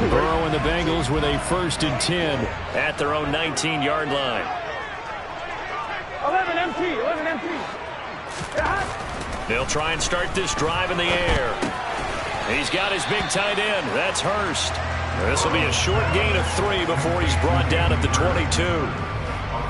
Burrow and the Bengals with a 1st and 10 at their own 19-yard line. 11 MT, 11 MT. They'll try and start this drive in the air. He's got his big tight end. That's Hurst. This will be a short gain of 3 before he's brought down at the 22.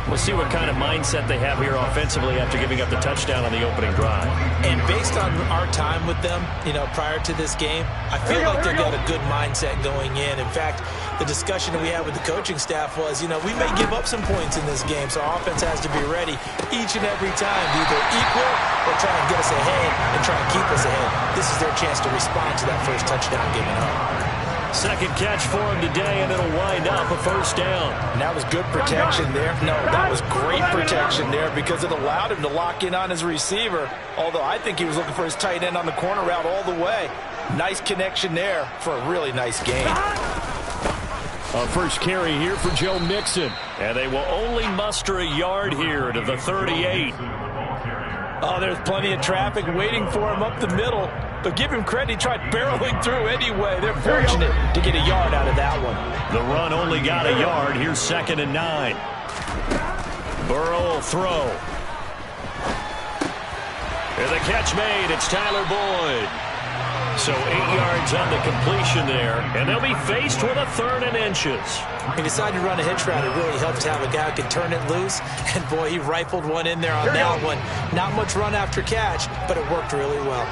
We'll see what kind of mindset they have here offensively after giving up the touchdown on the opening drive. And based on our time with them, prior to this game, I feel like they've got a good mindset going in. In fact, the discussion that we had with the coaching staff was, we may give up some points in this game, so our offense has to be ready each and every time to either equal or try and get us ahead and try and keep us ahead. This is their chance to respond to that first touchdown given up. Second catch for him today, and it'll wind up a 1st down. And that was good protection there. No, that was great protection there because it allowed him to lock in on his receiver, although I think he was looking for his tight end on the corner route all the way. Nice connection there for a really nice gain. A first carry here for Joe Mixon. And they will only muster a yard here to the 38. Oh, there's plenty of traffic waiting for him up the middle. But give him credit, he tried barreling through anyway. They're fortunate to get a yard out of that one. The run only got a yard. Here's 2nd and 9. Burrow will throw. And the catch made. It's Tyler Boyd. So 8 yards on the completion there. And they'll be faced with a 3rd and inches. He decided to run a hitch route. It really helps to have a guy who can turn it loose. And, boy, he rifled one in there on that one. Not much run after catch, but it worked really well.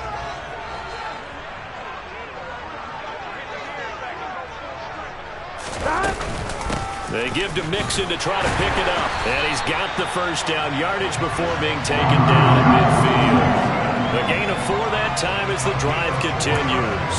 They give to Mixon to try to pick it up. And he's got the 1st down yardage before being taken down at midfield. The gain of 4 that time as the drive continues.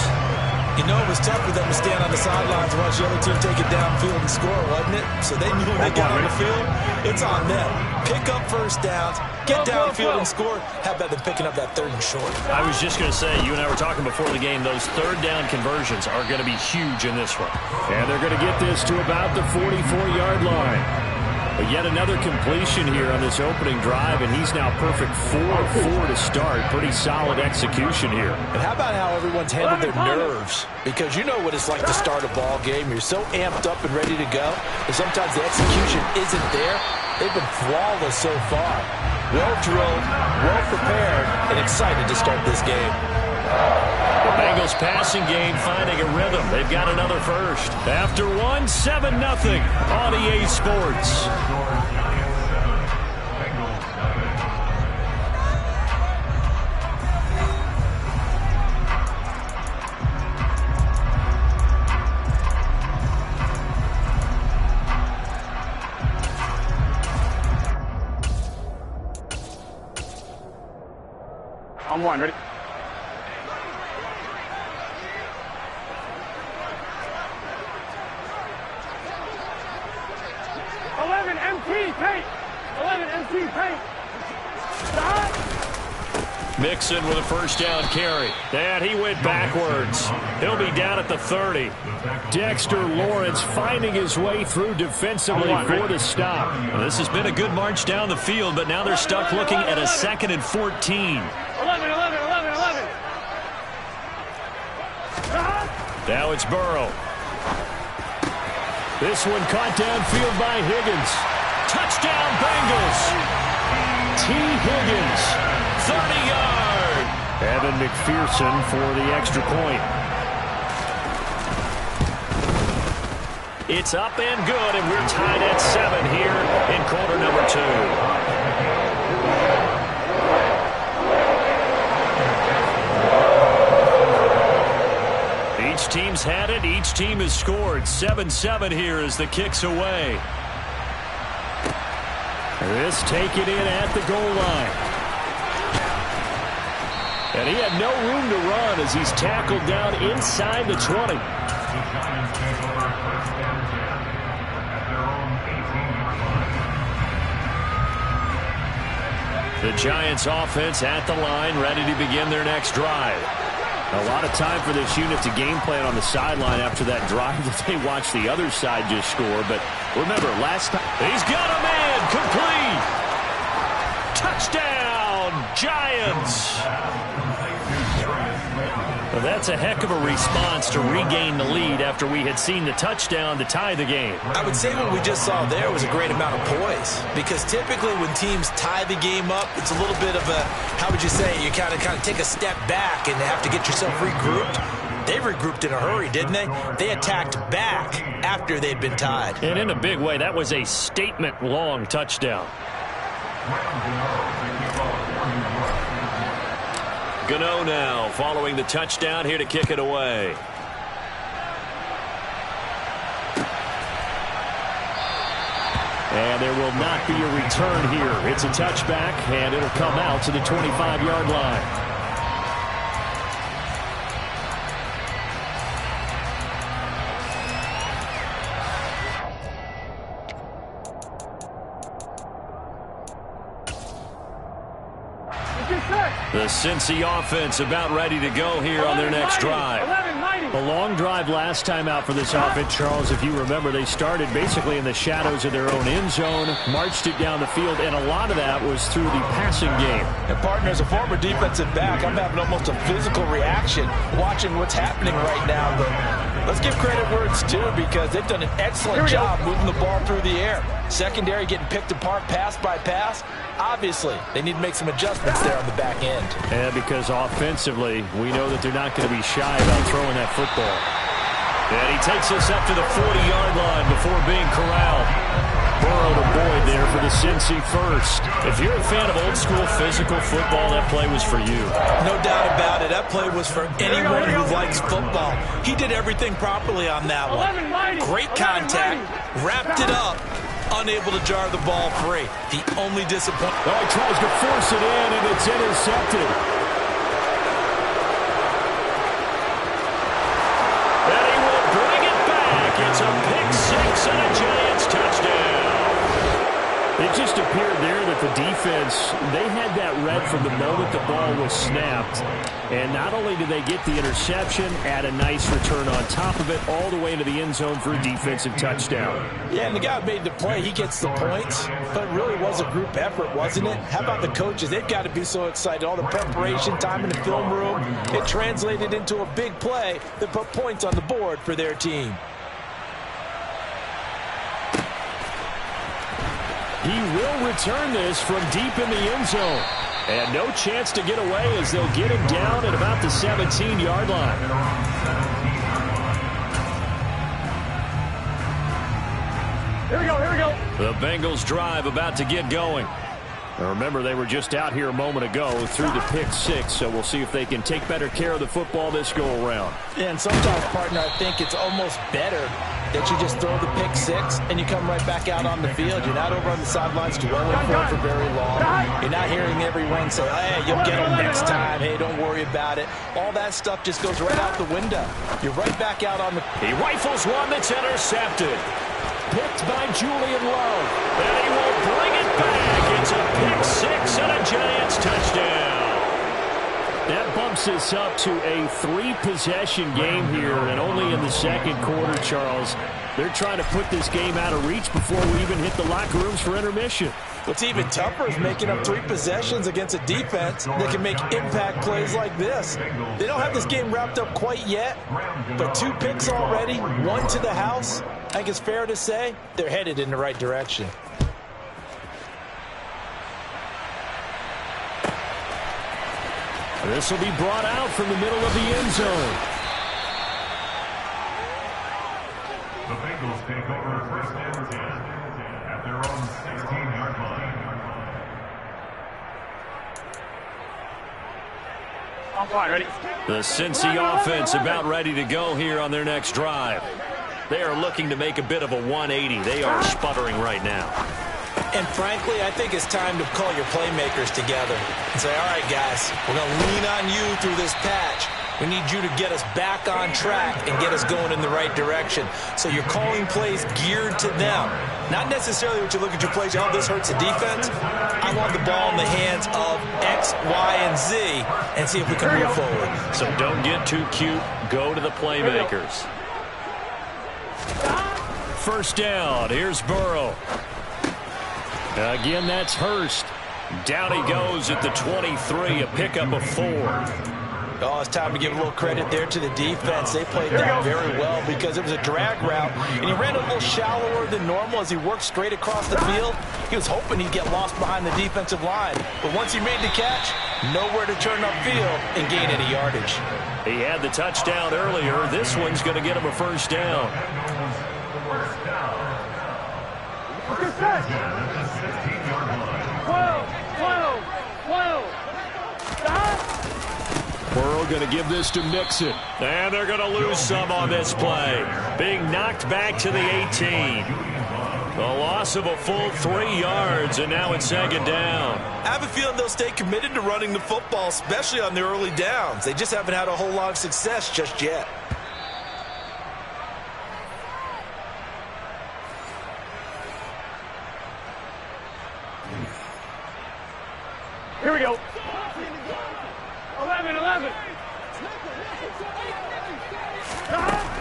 It was tough for them to stand on the sidelines and watch the other team take it downfield and score, wasn't it? So they knew when they got on the field, it's on them. Pick up 1st downs, get downfield and score. How about them picking up that 3rd and short? I was just going to say, you and I were talking before the game, those 3rd down conversions are going to be huge in this one. And they're going to get this to about the 44-yard line. But yet another completion here on this opening drive, and he's now perfect 4-4 to start. Pretty solid execution here. And how about how everyone's handled their nerves? Because you know what it's like to start a ball game. You're so amped up and ready to go, and sometimes the execution isn't there. They've been flawless so far. Well-drilled, well-prepared, and excited to start this game. The Bengals passing game finding a rhythm. They've got another 1st. After 1, 7-0 on EA Sports. On 1, ready? Mixon with a 1st down carry. And he went backwards. He'll be down at the 30. Dexter Lawrence finding his way through defensively for the stop. Well, this has been a good march down the field, but now they're stuck looking at a 2nd and 14. 11. Now it's Burrow. This one caught downfield by Higgins. Touchdown Bengals. T. Higgins. 30-yard. Evan McPherson for the extra point. It's up and good, and we're tied at 7 here in quarter number 2. Each team's had it. Each team has scored. 7-7 here as the kick's away. This taken in at the goal line. And he had no room to run as he's tackled down inside the 20. The Giants offense at the line, ready to begin their next drive. A lot of time for this unit to game plan on the sideline after that drive that they watched the other side just score. But remember, last time... He's got a man, complete! Touchdown, Giants! Well, that's a heck of a response to regain the lead after we had seen the touchdown to tie the game. I would say what we just saw there was a great amount of poise, because typically when teams tie the game up, it's a little bit of a, how would you say, you kind of take a step back and have to get yourself regrouped. They regrouped in a hurry, didn't they? They attacked back after they'd been tied. And in a big way, that was a statement-long touchdown. Gano now following the touchdown here to kick it away. And there will not be a return here. It's a touchback, and it'll come out to the 25-yard line. The Cincy offense about ready to go here on their next drive. A long drive last time out for this offense, Charles. If you remember, they started basically in the shadows of their own end zone, marched it down the field, and a lot of that was through the passing game. And partner, as a former defensive back, I'm having almost a physical reaction watching what's happening right now. But let's give credit where it's due, because they've done an excellent job moving the ball through the air. Secondary getting picked apart pass by pass. Obviously, they need to make some adjustments there on the back end. And because offensively, we know that they're not going to be shy about throwing that football. And he takes us up to the 40-yard line before being corralled. Burrow to Boyd there for the Cincy first. If you're a fan of old-school physical football, that play was for you. No doubt about it. That play was for anyone who likes football. He did everything properly on that one. Great contact, wrapped it up, unable to jar the ball free. The only disappointment. Oh, he tries to force it in, and it's intercepted. And he will bring it back. It's a pick six and a Giants touchdown. It just appeared there that the defense, they had that read from the moment the ball was snapped. And not only did they get the interception, add a nice return on top of it, all the way into the end zone for a defensive touchdown. Yeah, and the guy who made the play, he gets the points. But it really was a group effort, wasn't it? How about the coaches? They've got to be so excited. All the preparation time in the film room, it translated into a big play that put points on the board for their team. He will return this from deep in the end zone. And no chance to get away as they'll get him down at about the 17-yard line. Here we go, here we go. The Bengals drive about to get going. Now remember, they were just out here a moment ago through the pick six, so we'll see if they can take better care of the football this go-around. Yeah, and sometimes, partner, I think it's almost better that you just throw the pick six and you come right back out on the field. You're not over on the sidelines dwelling for very long. You're not hearing everyone say, hey, you'll get them next time. Hey, don't worry about it. All that stuff just goes right out the window. You're right back out on the... He rifles one that's intercepted. Picked by Julian Love. And he will bring it back. It's a pick six and a Giants touchdown. That bumps us up to a three-possession game here, and only in the second quarter, Charles. They're trying to put this game out of reach before we even hit the locker rooms for intermission. What's even tougher is making up three possessions against a defense that can make impact plays like this. They don't have this game wrapped up quite yet, but 2 picks already, 1 to the house. I think it's fair to say they're headed in the right direction. This will be brought out from the middle of the end zone. The Bengals take over first and 10 at their own 16-yard line. I'm fine, ready? The Cincy offense about ready to go here on their next drive. They are looking to make a bit of a 180. They are sputtering right now. And frankly, I think it's time to call your playmakers together and say, all right, guys, we're going to lean on you through this patch. We need you to get us back on track and get us going in the right direction. So you're calling plays geared to them. Not necessarily what you look at your plays, oh, this hurts the defense. I want the ball in the hands of X, Y, and Z and see if we can move forward. So don't get too cute. Go to the playmakers. First down. Here's Burrow. Again, that's Hurst. Down he goes at the 23, a pickup of 4. Oh, it's time to give a little credit there to the defense. They played that very well because it was a drag route, and he ran a little shallower than normal as he worked straight across the field. He was hoping he'd get lost behind the defensive line, but once he made the catch, nowhere to turn upfield and gain any yardage. He had the touchdown earlier. This one's going to get him a first down. Burrow going to give this to Mixon. And they're going to lose some on this play. Being knocked back to the 18. A loss of a full 3 yards, and now it's second down. I have a feeling they'll stay committed to running the football, especially on the early downs. They just haven't had a whole lot of success just yet. Here we go. 11.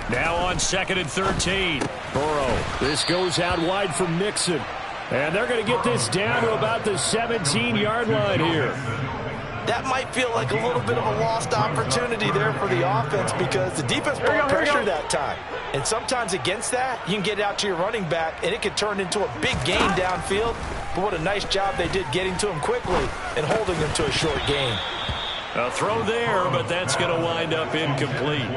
Now on 2nd and 13. Burrow. This goes out wide for Mixon. And they're going to get this down to about the 17-yard line here. That might feel like a little bit of a lost opportunity there for the offense because the defense brought pressure that time. And sometimes against that, you can get out to your running back, and it could turn into a big gain downfield. But what a nice job they did getting to him quickly and holding him to a short gain. A throw there, but that's going to wind up incomplete.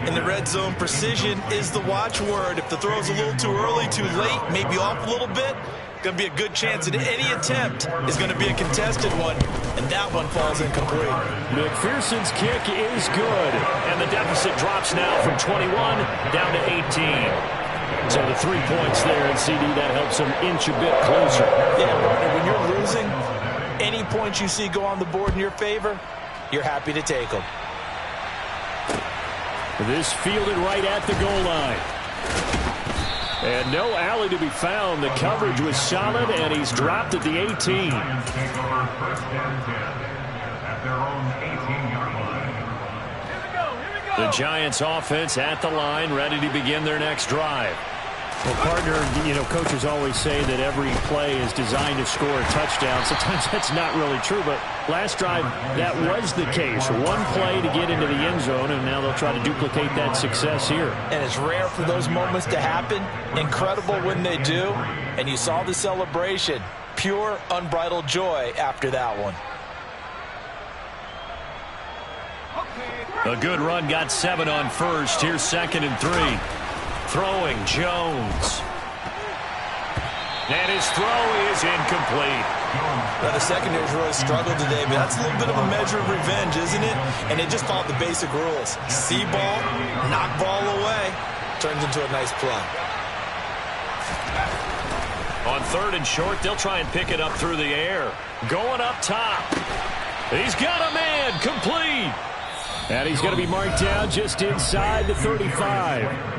In the red zone, precision is the watchword. If the throw's a little too early, too late, maybe off a little bit, going to be a good chance that any attempt is going to be a contested one, and that one falls incomplete. McPherson's kick is good. And the deficit drops now from 21 down to 18. So the 3 points there, and CD, that helps them inch a bit closer. Yeah, partner, when you're losing, any points you see go on the board in your favor, you're happy to take them. This fielded right at the goal line. And no alley to be found. The coverage was solid, and he's dropped at the 18. Take over 1st and 10 at their own 18-yard line. The Giants offense at the line, ready to begin their next drive. Well, partner, coaches always say that every play is designed to score a touchdown. Sometimes that's not really true, but last drive, that was the case. One play to get into the end zone, and now they'll try to duplicate that success here. And it's rare for those moments to happen. Incredible when they do. And you saw the celebration. Pure, unbridled joy after that one. A good run, got 7 on first. Here's 2nd and 3. Throwing Jones. And his throw is incomplete. Now, the secondary's really struggled today, but that's a little bit of a measure of revenge, isn't it? And they just followed the basic rules. See ball, knock ball away. Turns into a nice play. On 3rd and short, they'll try and pick it up through the air. Going up top. He's got a man. Complete. And he's going to be marked down just inside the 35.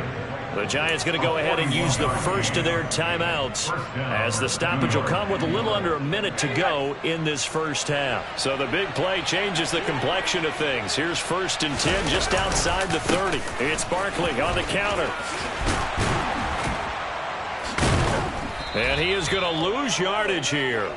The Giants going to go ahead and use the first of their timeouts as the stoppage will come with a little under a minute to go in this first half. So the big play changes the complexion of things. Here's 1st and 10 just outside the 30. It's Barkley on the counter. And he is going to lose yardage here.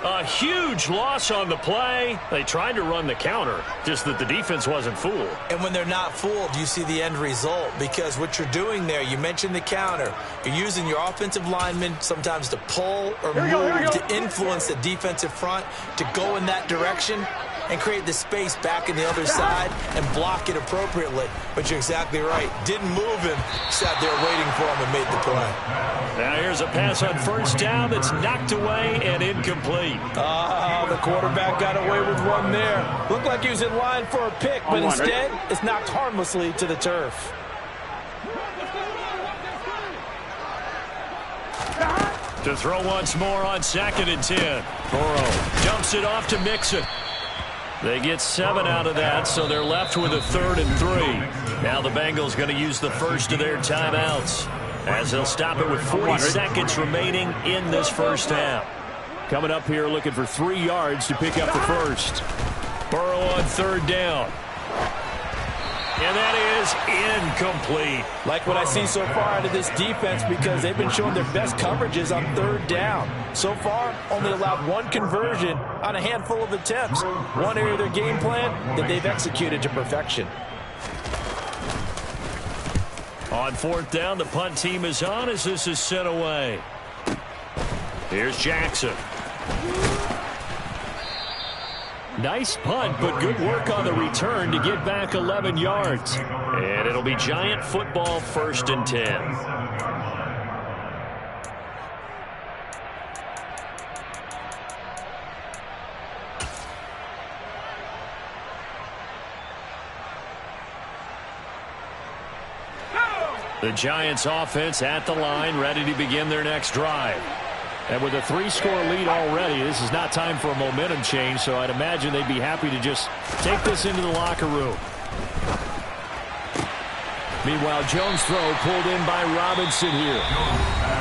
A huge loss on the play. They tried to run the counter, just that the defense wasn't fooled. And when they're not fooled, you see the end result. Because what you're doing there, you mentioned the counter. You're using your offensive linemen sometimes to pull or move to influence the defensive front to go in that direction and create the space back in the other side and block it appropriately. But you're exactly right. Didn't move him. Sat there waiting for him and made the play. Now here's a pass on 1st down that's knocked away and incomplete. The quarterback got away with one there. Looked like he was in line for a pick, but instead it's knocked harmlessly to the turf. To throw once more on 2nd and 10. Burrow dumps it off to Mixon. They get 7 out of that, so they're left with a 3rd and 3. Now the Bengals going to use the first of their timeouts as they'll stop it with 40 seconds remaining in this first half. Coming up here looking for 3 yards to pick up the first. Burrow on 3rd down. And that is incomplete. Like what I see so far out of this defense, because they've been showing their best coverages on third down. So far, only allowed one conversion on a handful of attempts. One area of their game plan that they've executed to perfection. On fourth down, the punt team is on as this is sent away. Here's Jackson. Nice punt, but good work on the return to get back 11 yards. And it'll be Giant football, 1st and 10. The Giants offense at the line, ready to begin their next drive. And with a 3-score lead already, this is not time for a momentum change, so I'd imagine they'd be happy to just take this into the locker room. Meanwhile, Jones' throw pulled in by Robinson here.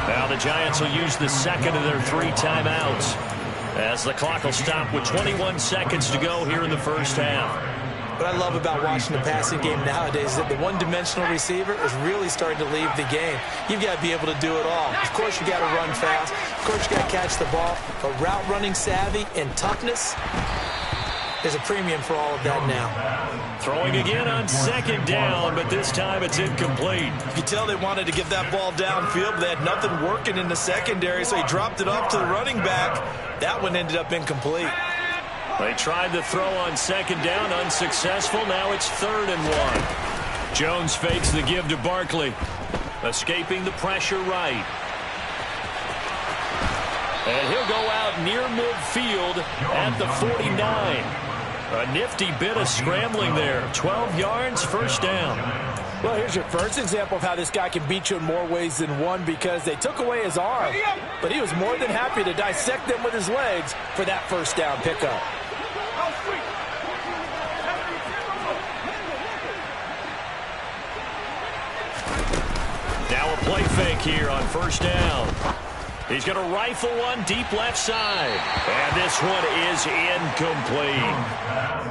Now the Giants will use the second of their 3 timeouts as the clock will stop with 21 seconds to go here in the first half. What I love about watching the passing game nowadays is that the one-dimensional receiver is really starting to leave the game. You've got to be able to do it all. Of course, you got to run fast. Of course, you got to catch the ball. But route running savvy and toughness is a premium for all of that now. Throwing again on 2nd down, but this time it's incomplete. You can tell they wanted to get that ball downfield, but they had nothing working in the secondary, so he dropped it off to the running back. That one ended up incomplete. They tried the throw on 2nd down, unsuccessful. Now it's 3rd and 1. Jones fakes the give to Barkley, escaping the pressure right. And he'll go out near midfield at the 49. A nifty bit of scrambling there. 12 yards, 1st down. Well, here's your first example of how this guy can beat you in more ways than one, because they took away his arm, but he was more than happy to dissect them with his legs for that 1st down pickup. Now a play fake here on 1st down. He's going to rifle one deep left side. And this one is incomplete.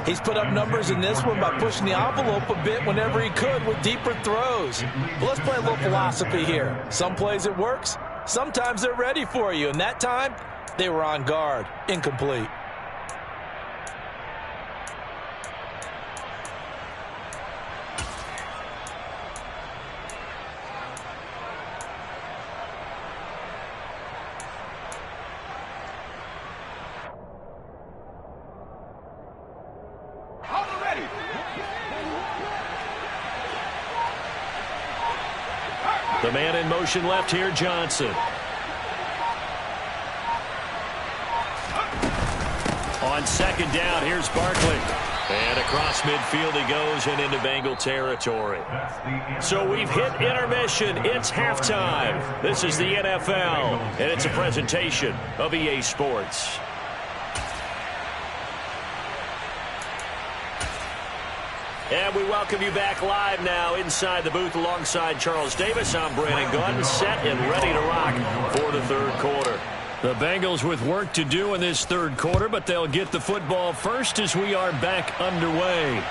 He's put up numbers in this one by pushing the envelope a bit whenever he could with deeper throws. But let's play a little philosophy here. Some plays it works. Sometimes they're ready for you. And that time, they were on guard. Incomplete. The man in motion left here, Johnson. On 2nd down, here's Barkley. And across midfield he goes and into Bengal territory. So we've hit intermission. It's halftime. This is the NFL, and it's a presentation of EA Sports. And we welcome you back live now inside the booth alongside Charles Davis. I'm Brandon Gunn, set and ready to rock for the 3rd quarter. The Bengals with work to do in this 3rd quarter, but they'll get the football first as we are back underway.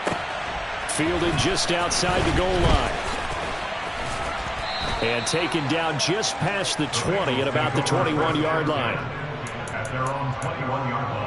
Fielded just outside the goal line. And taken down just past the 20 at about the 21-yard line. At their own 21-yard line.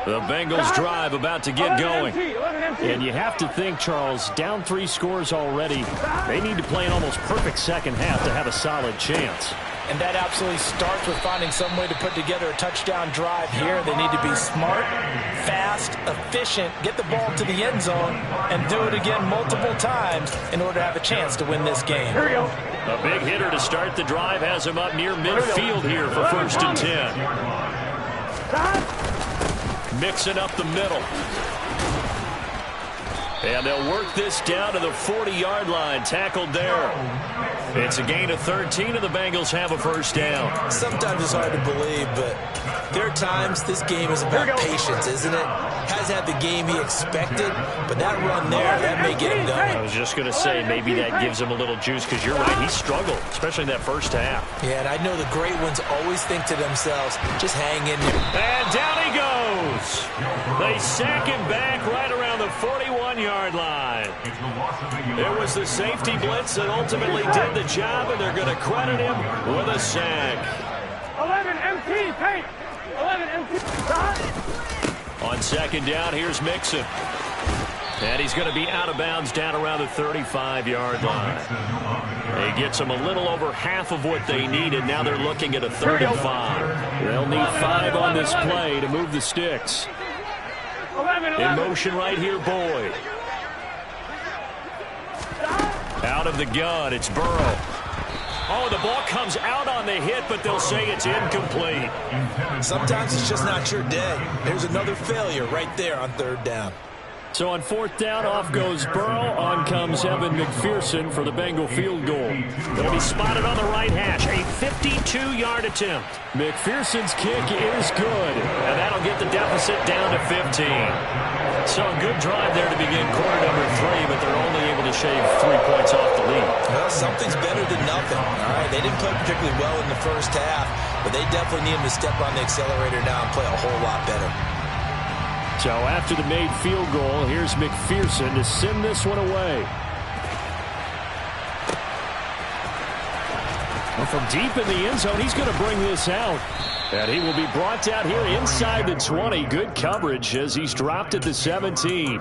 The Bengals drive about to get going. And you have to think, Charles, down 3 scores already. They need to play an almost perfect 2nd half to have a solid chance. And that absolutely starts with finding some way to put together a touchdown drive here. They need to be smart, fast, efficient, get the ball to the end zone, and do it again multiple times in order to have a chance to win this game. Here we go. A big hitter to start the drive has him up near midfield here for 1st and 10. Mixing up the middle. And they'll work this down to the 40-yard line. Tackled there. It's a gain of 13, and the Bengals have a first down. Sometimes it's hard to believe, but there are times this game is about patience, isn't it? Has had the game he expected, but that run there, that may get him going. I was just going to say, maybe that gives him a little juice, because you're right, he struggled, especially in that first half. Yeah, and I know the great ones always think to themselves, just hang in there. And down he goes. They sack him back right around the 41-yard line. It was the safety blitz that ultimately did the job, and they're going to credit him with a sack. 11 MT, paint. 11 MT. On second down, here's Mixon. And he's going to be out of bounds down around the 35-yard line. He gets them a little over half of what they needed. Now they're looking at a 3rd and 5. They'll need 5 on this play to move the sticks. In motion right here, Boyd. Out of the gun, it's Burrow. Oh, the ball comes out on the hit, but they'll say it's incomplete. Sometimes it's just not your day. There's another failure right there on 3rd down. So on 4th down, off goes Burrow. On comes Evan McPherson for the Bengal field goal. It'll be spotted on the right hash. A 52-yard attempt. McPherson's kick is good, and that'll get the deficit down to 15. So a good drive there to begin quarter number 3, but they're only able to shave 3 points off the lead. Well, something's better than nothing. All right, they didn't play particularly well in the first half, but they definitely need him to step on the accelerator now and play a whole lot better. So after the made field goal, here's McPherson to send this one away. Well, from deep in the end zone, he's going to bring this out. And he will be brought down here inside the 20. Good coverage as he's dropped at the 17.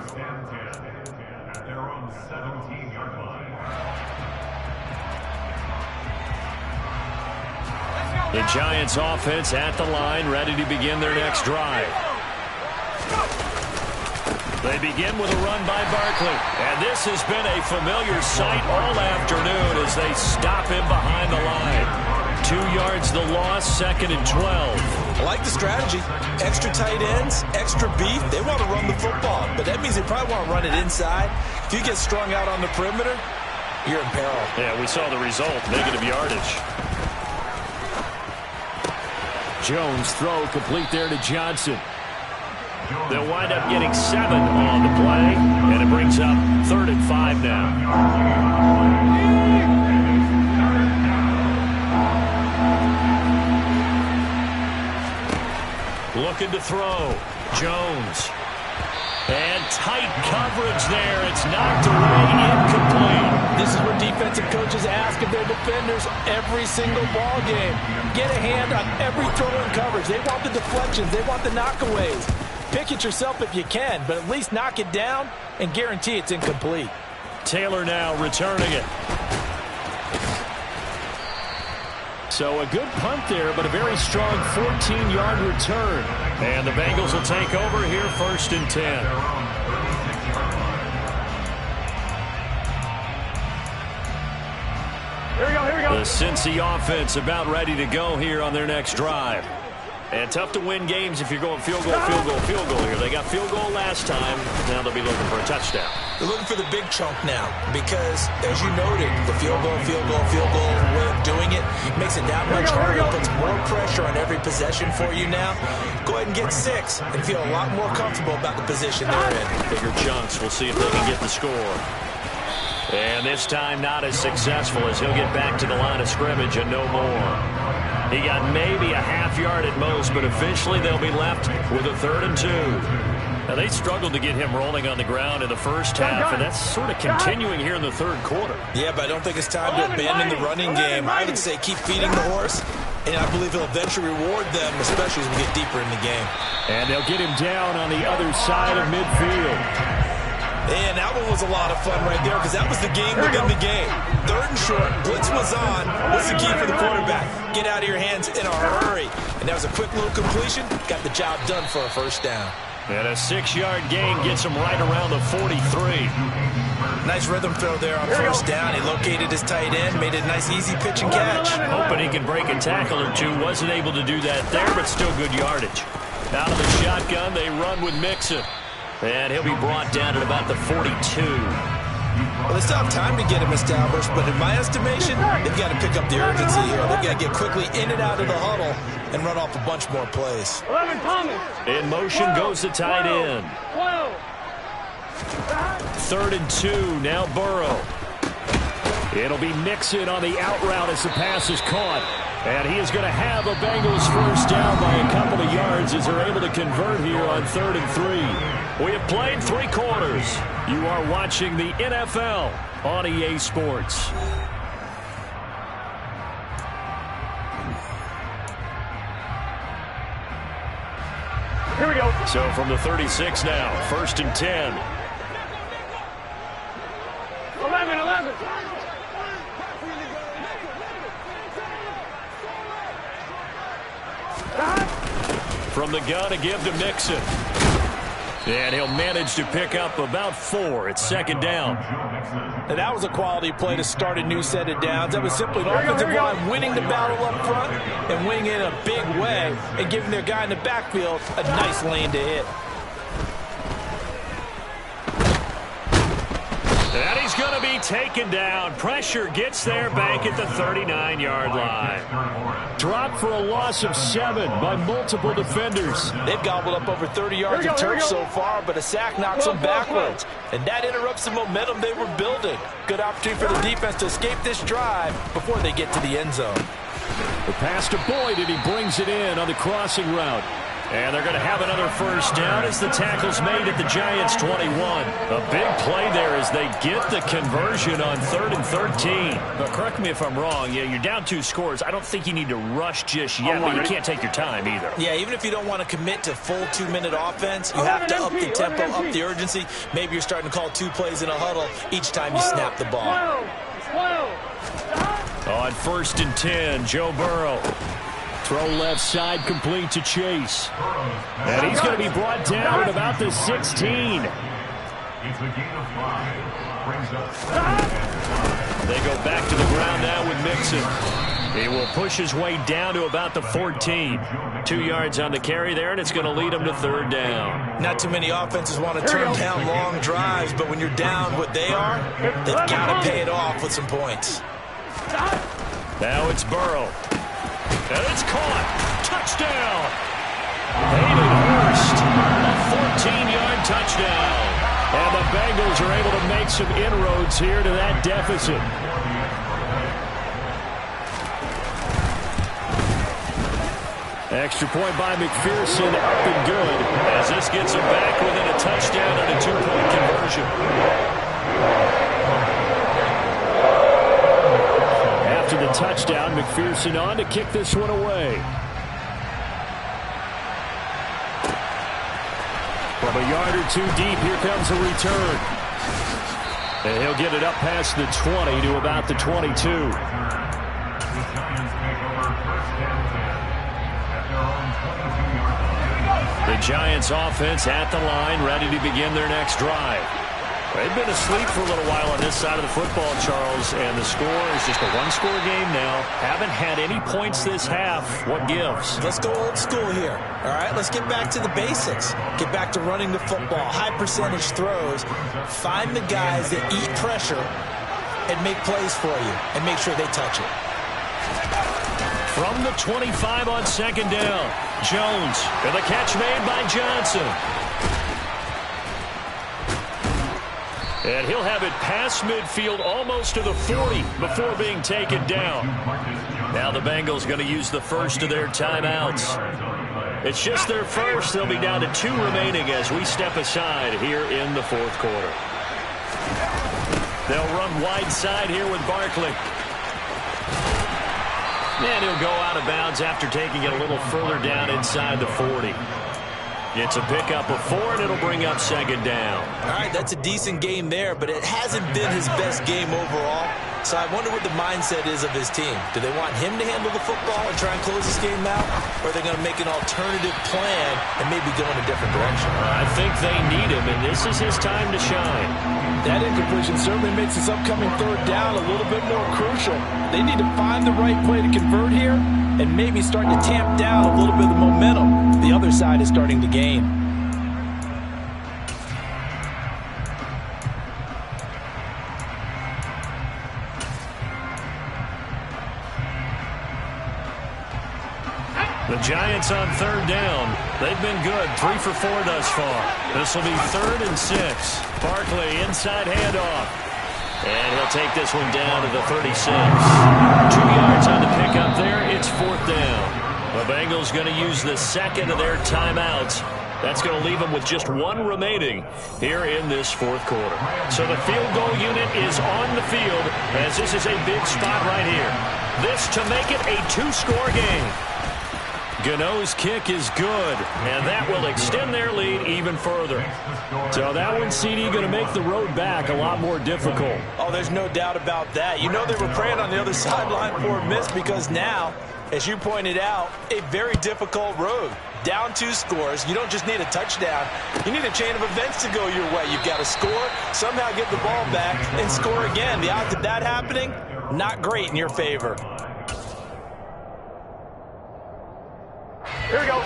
The Giants offense at the line, ready to begin their next drive. They begin with a run by Barkley. And this has been a familiar sight all afternoon as they stop him behind the line. 2 yards the loss, 2nd and 12. I like the strategy. Extra tight ends, extra beef. They want to run the football, but that means they probably want to run it inside. If you get strung out on the perimeter, you're in peril. Yeah, we saw the result, negative yardage. Jones throw complete there to Johnson. They'll wind up getting 7 on the play, and it brings up 3rd and 5 now. Looking to throw. Jones. And tight coverage there. It's knocked away, incomplete. This is what defensive coaches ask of their defenders every single ball game. Get a hand on every throw in coverage. They want the deflections. They want the knockaways. Pick it yourself if you can, but at least knock it down and guarantee it's incomplete. Taylor now returning it. So a good punt there, but a very strong 14-yard return. And the Bengals will take over here, 1st and 10. Here we go, here we go. The Cincy offense about ready to go here on their next drive. And tough to win games if you're going field goal, field goal, field goal here. They got field goal last time. Now they'll be looking for a touchdown. They're looking for the big chunk now because, as you noted, the field goal way of doing it makes it that much harder. It puts more pressure on every possession for you now. Go ahead and get 6 and feel a lot more comfortable about the position they're in. Bigger chunks. We'll see if they can get the score. And this time not as successful as he'll get back to the line of scrimmage and no more. He got maybe a half yard at most, but officially they'll be left with a 3rd and 2. Now, they struggled to get him rolling on the ground in the first half, and that's sort of continuing here in the 3rd quarter. Yeah, but I don't think it's time to abandon the running game. I would say keep feeding the horse, and I believe he'll eventually reward them, especially as we get deeper in the game. And they'll get him down on the other side of midfield. And that one was a lot of fun right there because that was the game within the game. 3rd and short, blitz was on. What's the key for the quarterback? Get out of your hands in a hurry. And that was a quick little completion. Got the job done for a 1st down. And a 6-yard gain gets him right around the 43. Nice rhythm throw there on 1st down. He located his tight end, made a nice easy pitch and catch. Hoping he can break a tackle or two. Wasn't able to do that there, but still good yardage. Out of the shotgun, they run with Mixon. And he'll be brought down at about the 42. Well, they still have time to get him established, but in my estimation, they've got to pick up the urgency here. They've got to get quickly in and out of the huddle and run off a bunch more plays. 11 Thomas. In motion goes the tight end. 12. 3rd and 2, now Burrow. It'll be Mixon on the out route as the pass is caught. And he is going to have a Bengals first down by a couple of yards as they're able to convert here on 3rd and 3. We have played 3 quarters. You are watching the NFL on EA Sports. Here we go. So from the 36 now, 1st and 10. 11. From the gun to give to Mixon. And he'll manage to pick up about 4. It's 2nd down. And that was a quality play to start a new set of downs. That was simply an offensive line winning the battle up front and winning it in a big way and giving their guy in the backfield a nice lane to hit. And he's going to be taken down. Pressure gets there back at the 39-yard line. Dropped for a loss of 7 by multiple defenders. They've gobbled up over 30 yards of turf so far, but a sack knocks them backwards. And that interrupts the momentum they were building. Good opportunity for the defense to escape this drive before they get to the end zone. The pass to Boyd, and he brings it in on the crossing route. And they're going to have another first down as the tackle's made at the Giants' 21. A big play there as they get the conversion on 3rd and 13. But correct me if I'm wrong. Yeah, you're down 2 scores. I don't think you need to rush just yet, but you can't take your time either. Yeah, even if you don't want to commit to full 2-minute offense, you have to up the tempo, up the urgency. Maybe you're starting to call 2 plays in a huddle each time you snap the ball. 12. On 1st and 10, Joe Burrow. Throw left side complete to Chase. And he's going to be brought down at about the 16. It's a gain of 5. Brings up 7. They go back to the ground now with Mixon. He will push his way down to about the 14. 2 yards on the carry there, and it's going to lead him to 3rd down. Not too many offenses want to turn down long drives, but when you're down what they are, they've got to pay it off with some points. Now it's Burrow. And it's caught. Touchdown. Hayden Hurst. A 14-yard touchdown. And the Bengals are able to make some inroads here to that deficit. Extra point by McPherson, up and good. As this gets them back within a touchdown and a 2-point conversion. After the touchdown, McPherson on to kick this one away. From a yard or 2 deep, here comes a return. And he'll get it up past the 20 to about the 22. The Giants take over 1st and 10 at their own 22-yard line. The Giants offense at the line, ready to begin their next drive. They've been asleep for a little while on this side of the football, Charles, and the score is just a 1-score game now. Haven't had any points this half. What gives? Let's go old school here. All right, let's get back to the basics. Get back to running the football, high percentage throws. Find the guys that eat pressure and make plays for you and make sure they touch it. From the 25 on 2nd down, Jones, and the catch made by Johnson. And he'll have it past midfield almost to the 40 before being taken down. Now the Bengals going to use the first of their timeouts. It's just their first. They'll be down to 2 remaining as we step aside here in the 4th quarter. They'll run wide side here with Barkley. And he'll go out of bounds after taking it a little further down inside the 40. It's a pickup of 4, and it'll bring up 2nd down. All right, that's a decent game there, but it hasn't been his best game overall. So I wonder what the mindset is of his team. Do they want him to handle the football and try and close this game out? Or are they going to make an alternative plan and maybe go in a different direction? I think they need him, and this is his time to shine. That incompletion certainly makes this upcoming 3rd down a little bit more crucial. They need to find the right play to convert here and maybe start to tamp down a little bit of the momentum the other side is starting to gain. Giants on third down. They've been good, 3 for 4 thus far. This will be 3rd and 6. Barkley, inside handoff. And he'll take this one down to the 36. 2 yards on the pickup there. It's 4th down. The Bengals going to use the second of their timeouts. That's going to leave them with just 1 remaining here in this 4th quarter. So the field goal unit is on the field as this is a big spot right here. This to make it a 2-score game. Gano's kick is good, and that will extend their lead even further. So that one, CD, going to make the road back a lot more difficult. Oh, there's no doubt about that. You know they were praying on the other sideline for a miss because now, as you pointed out, a very difficult road. Down 2 scores. You don't just need a touchdown. You need a chain of events to go your way. You've got to score, somehow get the ball back, and score again. The odds of that happening, not great in your favor. Here we go.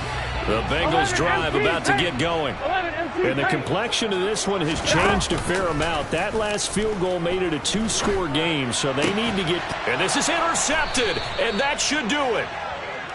The Bengals drive about to get going. And the complexion of this one has changed a fair amount. That last field goal made it a 2-score game, so they need to get... And this is intercepted, and that should do it.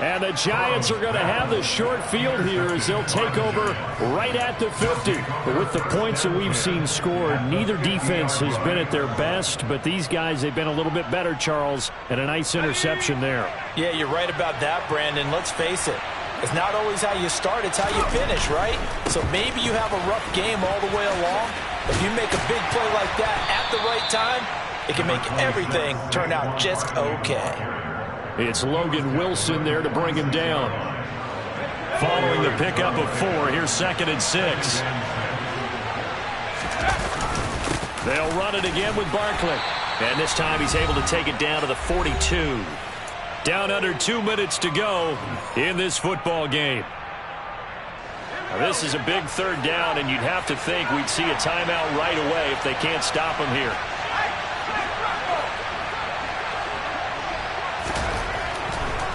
And the Giants are going to have the short field here as they'll take over right at the 50. But with the points that we've seen scored, neither defense has been at their best, but these guys, they've been a little bit better, Charles, and a nice interception there. Yeah, you're right about that, Brandon. Let's face it. It's not always how you start, it's how you finish, right? So maybe you have a rough game all the way along. If you make a big play like that at the right time, it can make everything turn out just okay. It's Logan Wilson there to bring him down. Following the pickup of 4, here's 2nd and 6. They'll run it again with Barkley. And this time he's able to take it down to the 42. Down under 2 minutes to go in this football game. Now, this is a big 3rd down, and you'd have to think we'd see a timeout right away if they can't stop him here.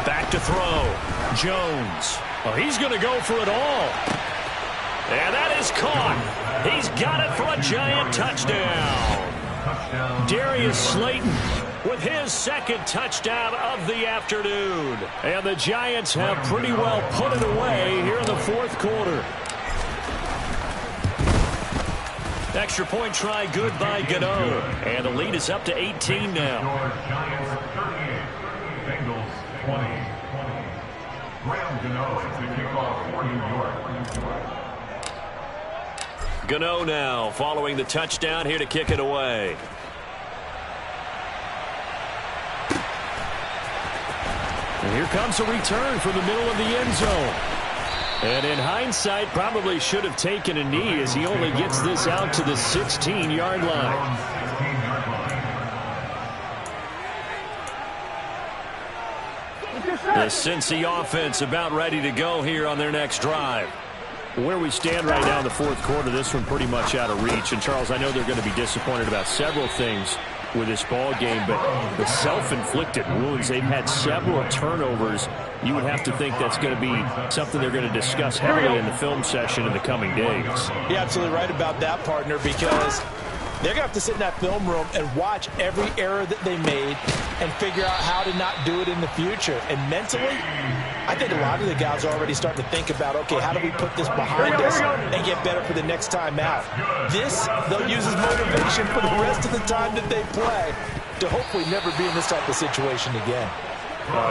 Back to throw. Jones. Oh, he's going to go for it all. And that is caught. He's got it for a Giant touchdown. Darius Slayton with his 2nd touchdown of the afternoon. And the Giants have pretty well put it away here in the 4th quarter. Extra point try good by Gano. And the lead is up to 18 now. Giants 38, Bengals 20. Graham Gano is the kickoff for New York. Gano now following the touchdown here to kick it away. And here comes a return from the middle of the end zone. And in hindsight, probably should have taken a knee as he only gets this out to the 16-yard line. The Cincy offense about ready to go here on their next drive. Where we stand right now in the 4th quarter, this one pretty much out of reach. And, Charles, I know they're going to be disappointed about several things with this ball game, but the self-inflicted wounds, they've had several turnovers. You would have to think that's going to be something they're going to discuss heavily in the film session in the coming days. You're absolutely right about that, partner, because they're going to have to sit in that film room and watch every error that they made and figure out how to not do it in the future. And mentally, I think a lot of the guys are already starting to think about, okay, how do we put this behind us and get better for the next time out? This, they'll use as motivation for the rest of the time that they play to hopefully never be in this type of situation again.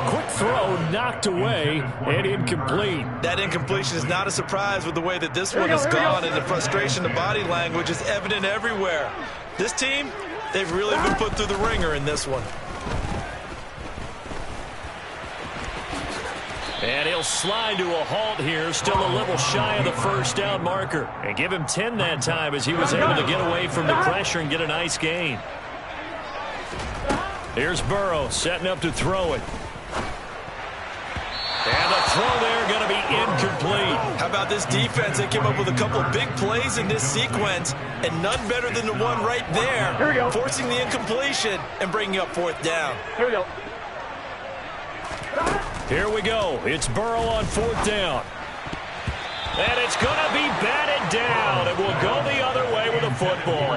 Quick throw knocked away and incomplete. That incompletion is not a surprise with the way that this one has gone, and the frustration, the body language is evident everywhere. This team, they've really been put through the ringer in this one. And he'll slide to a halt here, still a little shy of the 1st down marker. And give him 10 that time as he was able to get away from the pressure and get a nice gain. Here's Burrow setting up to throw it. And the throw there going to be incomplete. How about this defense? They came up with a couple of big plays in this sequence, and none better than the one right there. Here we go. Forcing the incompletion and bringing up 4th down. Here we go. Here we go. It's Burrow on 4th down. And it's going to be batted down. It will go the other way with the football.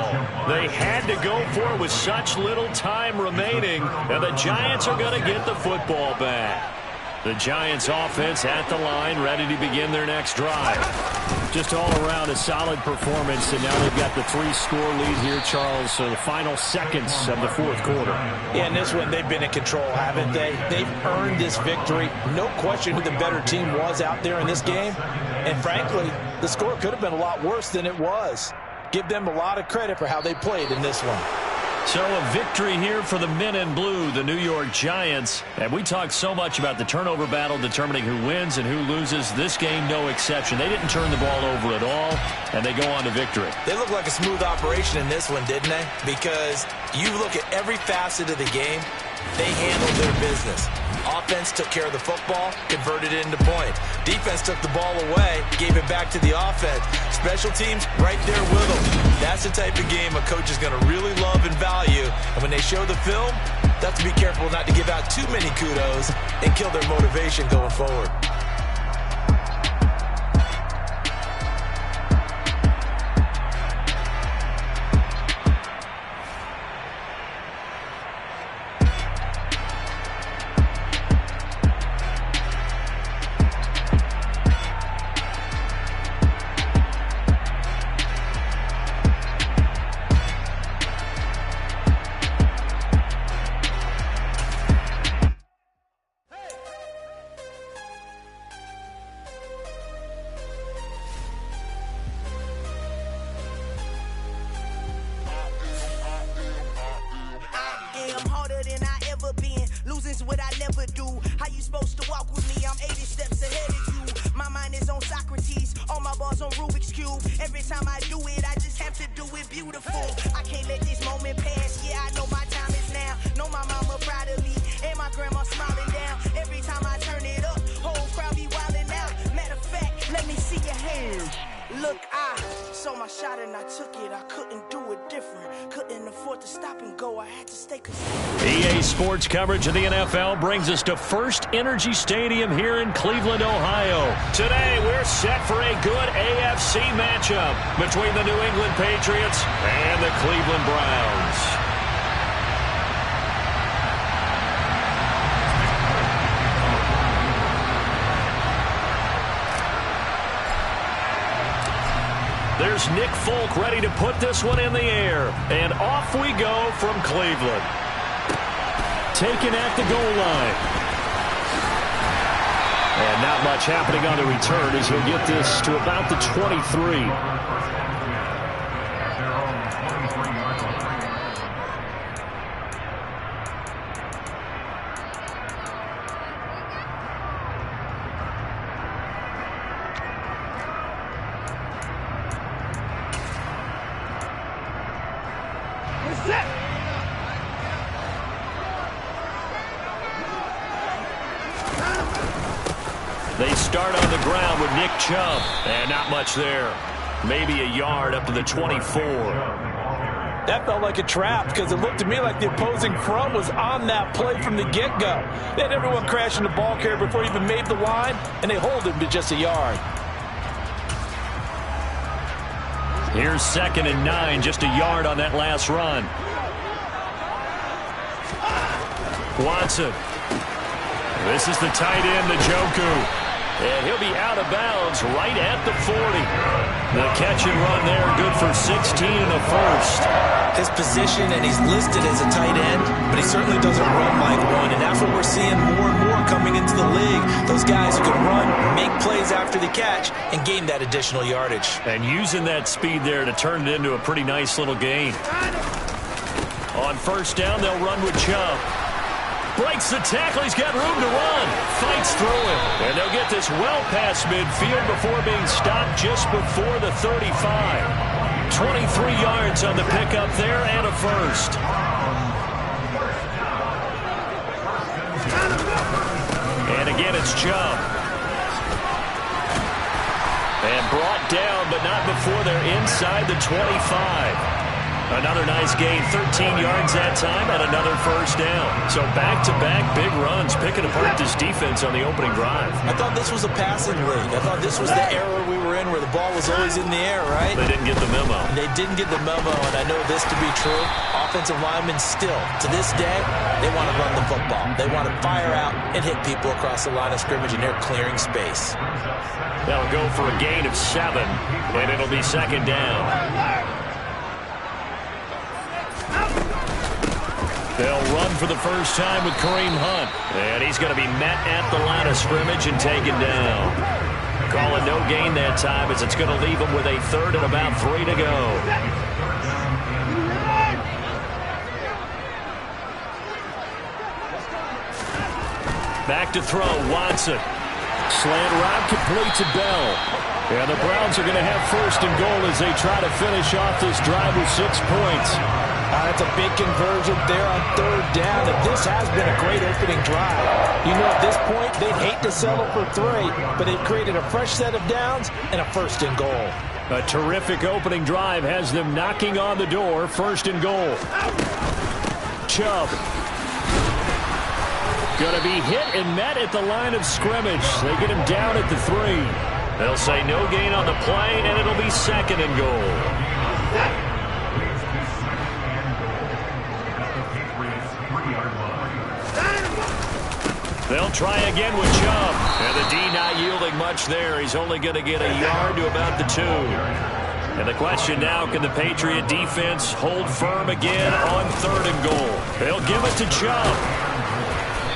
They had to go for it with such little time remaining, and the Giants are going to get the football back. The Giants offense at the line, ready to begin their next drive. Just all around a solid performance, and now they've got the 3-score lead here, Charles, so the final seconds of the fourth quarter. Yeah, in this one, they've been in control, haven't they? They've earned this victory. No question who the better team was out there in this game. And frankly, the score could have been a lot worse than it was. Give them a lot of credit for how they played in this one. So a victory here for the men in blue, the New York Giants. And we talked so much about the turnover battle determining who wins and who loses. This game, no exception. They didn't turn the ball over at all, and they go on to victory. They look like a smooth operation in this one, didn't they? Because you look at every facet of the game, they handled their business. Offense took care of the football, converted it into points. Defense took the ball away, gave it back to the offense. Special teams right there with them. That's the type of game a coach is going to really love and value. And when they show the film, they have to be careful not to give out too many kudos and kill their motivation going forward. EA Sports coverage of the NFL brings us to First Energy Stadium here in Cleveland, Ohio. Today, we're set for a good AFC matchup between the New England Patriots and the Cleveland Browns. There's Nick Folk ready to put this one in the air. And off we go from Cleveland. Taken at the goal line. And not much happening on the return as he'll get this to about the 23. They start on the ground with Nick Chubb, and not much there. Maybe a yard up to the 24. That felt like a trap because it looked to me like the opposing front was on that play from the get-go. They had everyone crashing the ball carrier before he even made the line, and they hold him to just a yard. Here's 2nd and 9, just a yard on that last run. Watson. This is the tight end, Njoku. And he'll be out of bounds right at the 40. The catch and run there, good for 16 in the first. His position, and he's listed as a tight end, but he certainly doesn't run like one, and that's what we're seeing more and more coming into the league. Those guys who can run, make plays after the catch, and gain that additional yardage. And using that speed there to turn it into a pretty nice little gain. On first down, they'll run with Chubb. Breaks the tackle. He's got room to run. Fights through it. And they'll get this well past midfield before being stopped just before the 35. 23 yards on the pickup there and a first. And again, it's Chubb. And brought down, but not before they're inside the 25. Another nice gain, 13 yards that time, and another first down. So back-to-back big runs, picking apart this defense on the opening drive. I thought this was a passing league. I thought this was the era we were in where the ball was always in the air, right? They didn't get the memo. They didn't get the memo, and I know this to be true. Offensive linemen still, to this day, they want to run the football. They want to fire out and hit people across the line of scrimmage, and they're clearing space. They'll go for a gain of 7, and it'll be second down. They'll run for the first time with Kareem Hunt. And he's going to be met at the line of scrimmage and taken down. Calling no gain that time as it's going to leave him with a third and about 3 to go. Back to throw, Watson. Slant route complete to Bell. And the Browns are going to have first and goal as they try to finish off this drive with 6 points. That's a big conversion there on third down, and this has been a great opening drive. You know, at this point, they'd hate to settle for 3, but they've created a fresh set of downs and a first and goal. A terrific opening drive has them knocking on the door. First and goal. Chubb. Going to be hit and met at the line of scrimmage. They get him down at the 3. They'll say no gain on the play, and it'll be second and goal. They'll try again with Chubb. And the D not yielding much there. He's only going to get a yard to about the 2. And the question now, can the Patriot defense hold firm again on third and goal? They'll give it to Chubb.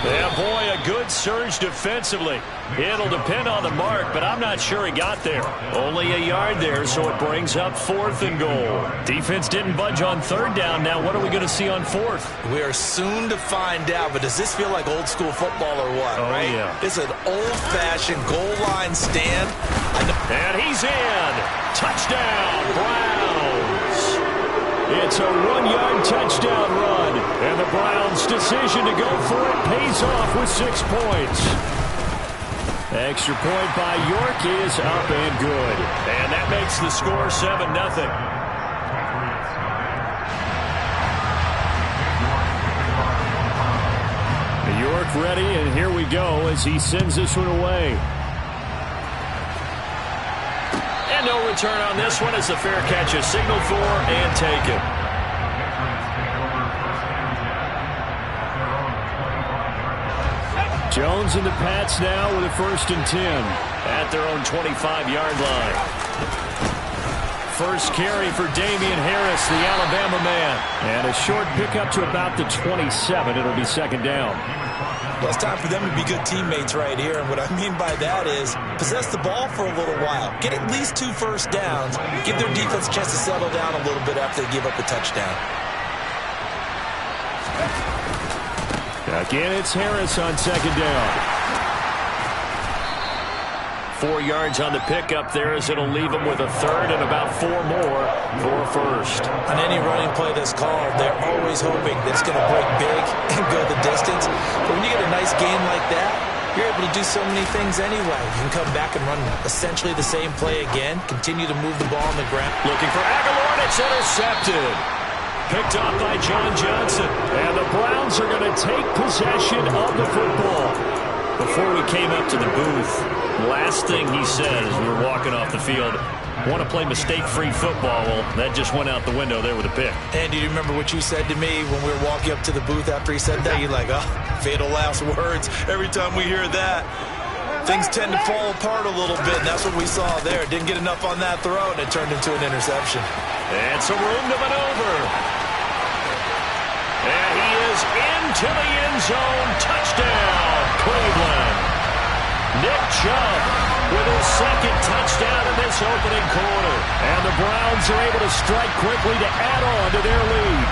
Yeah, boy, a good surge defensively. It'll depend on the mark, but I'm not sure he got there. Only a yard there, so it brings up fourth and goal. Defense didn't budge on third down. Now what are we going to see on fourth? We are soon to find out, but does this feel like old school football or what, right? Yeah. It's an old-fashioned goal line stand. And he's in. Touchdown, Browns. It's a 1-yard touchdown run, and the Browns' decision to go for it pays off with 6 points. Extra point by York is up and good. And that makes the score 7-0. York ready, and here we go as he sends this one away. And no return on this one as the fair catch is signaled for and taken. Jones and the Pats now with a 1st and 10. At their own 25-yard line. First carry for Damian Harris, the Alabama man. And a short pickup to about the 27. It'll be second down. Well, it's time for them to be good teammates right here, and what I mean by that is possess the ball for a little while. Get at least 2 first downs. Give their defense a chance to settle down a little bit after they give up a touchdown. Again, it's Harris on second down. 4 yards on the pickup there as it'll leave them with a third and about 4 more for a first. On any running play that's called, they're always hoping that it's going to break big and go the distance. But when you get a nice gain like that, you're able to do so many things anyway. You can come back and run essentially the same play again, continue to move the ball on the ground. Looking for Aguilar, and it's intercepted. Picked off by John Johnson. And the Browns are going to take possession of the football. Before we came up to the booth, last thing he said as we were walking off the field, want to play mistake-free football. Well, that just went out the window there with a pick. And do you remember what you said to me when we were walking up to the booth after he said that? You're like, oh, fatal last words. Every time we hear that, things tend to fall apart a little bit, and that's what we saw there. Didn't get enough on that throw, and it turned into an interception. And some room to maneuver. And he is into the end zone. Touchdown, Cleveland. Nick Chubb with his second touchdown in this opening quarter. And the Browns are able to strike quickly to add on to their lead.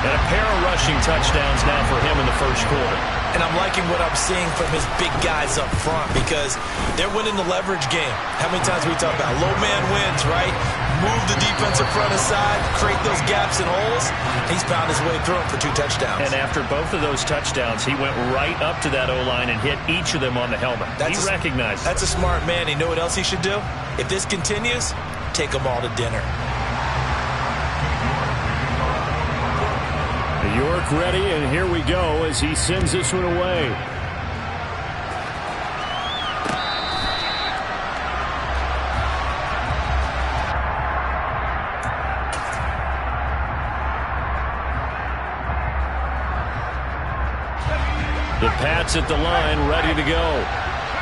And a pair of rushing touchdowns now for him in the first quarter. And I'm liking what I'm seeing from his big guys up front because they're winning the leverage game. How many times we talk about low man wins, right? Move the defensive front aside, create those gaps and holes. He's found his way through them for 2 touchdowns. And after both of those touchdowns, he went right up to that O-line and hit each of them on the helmet. He recognized. That's a smart man. You know what else he should do? If this continues, take them all to dinner. York ready, and here we go as he sends this one away. The Pats at the line, ready to go.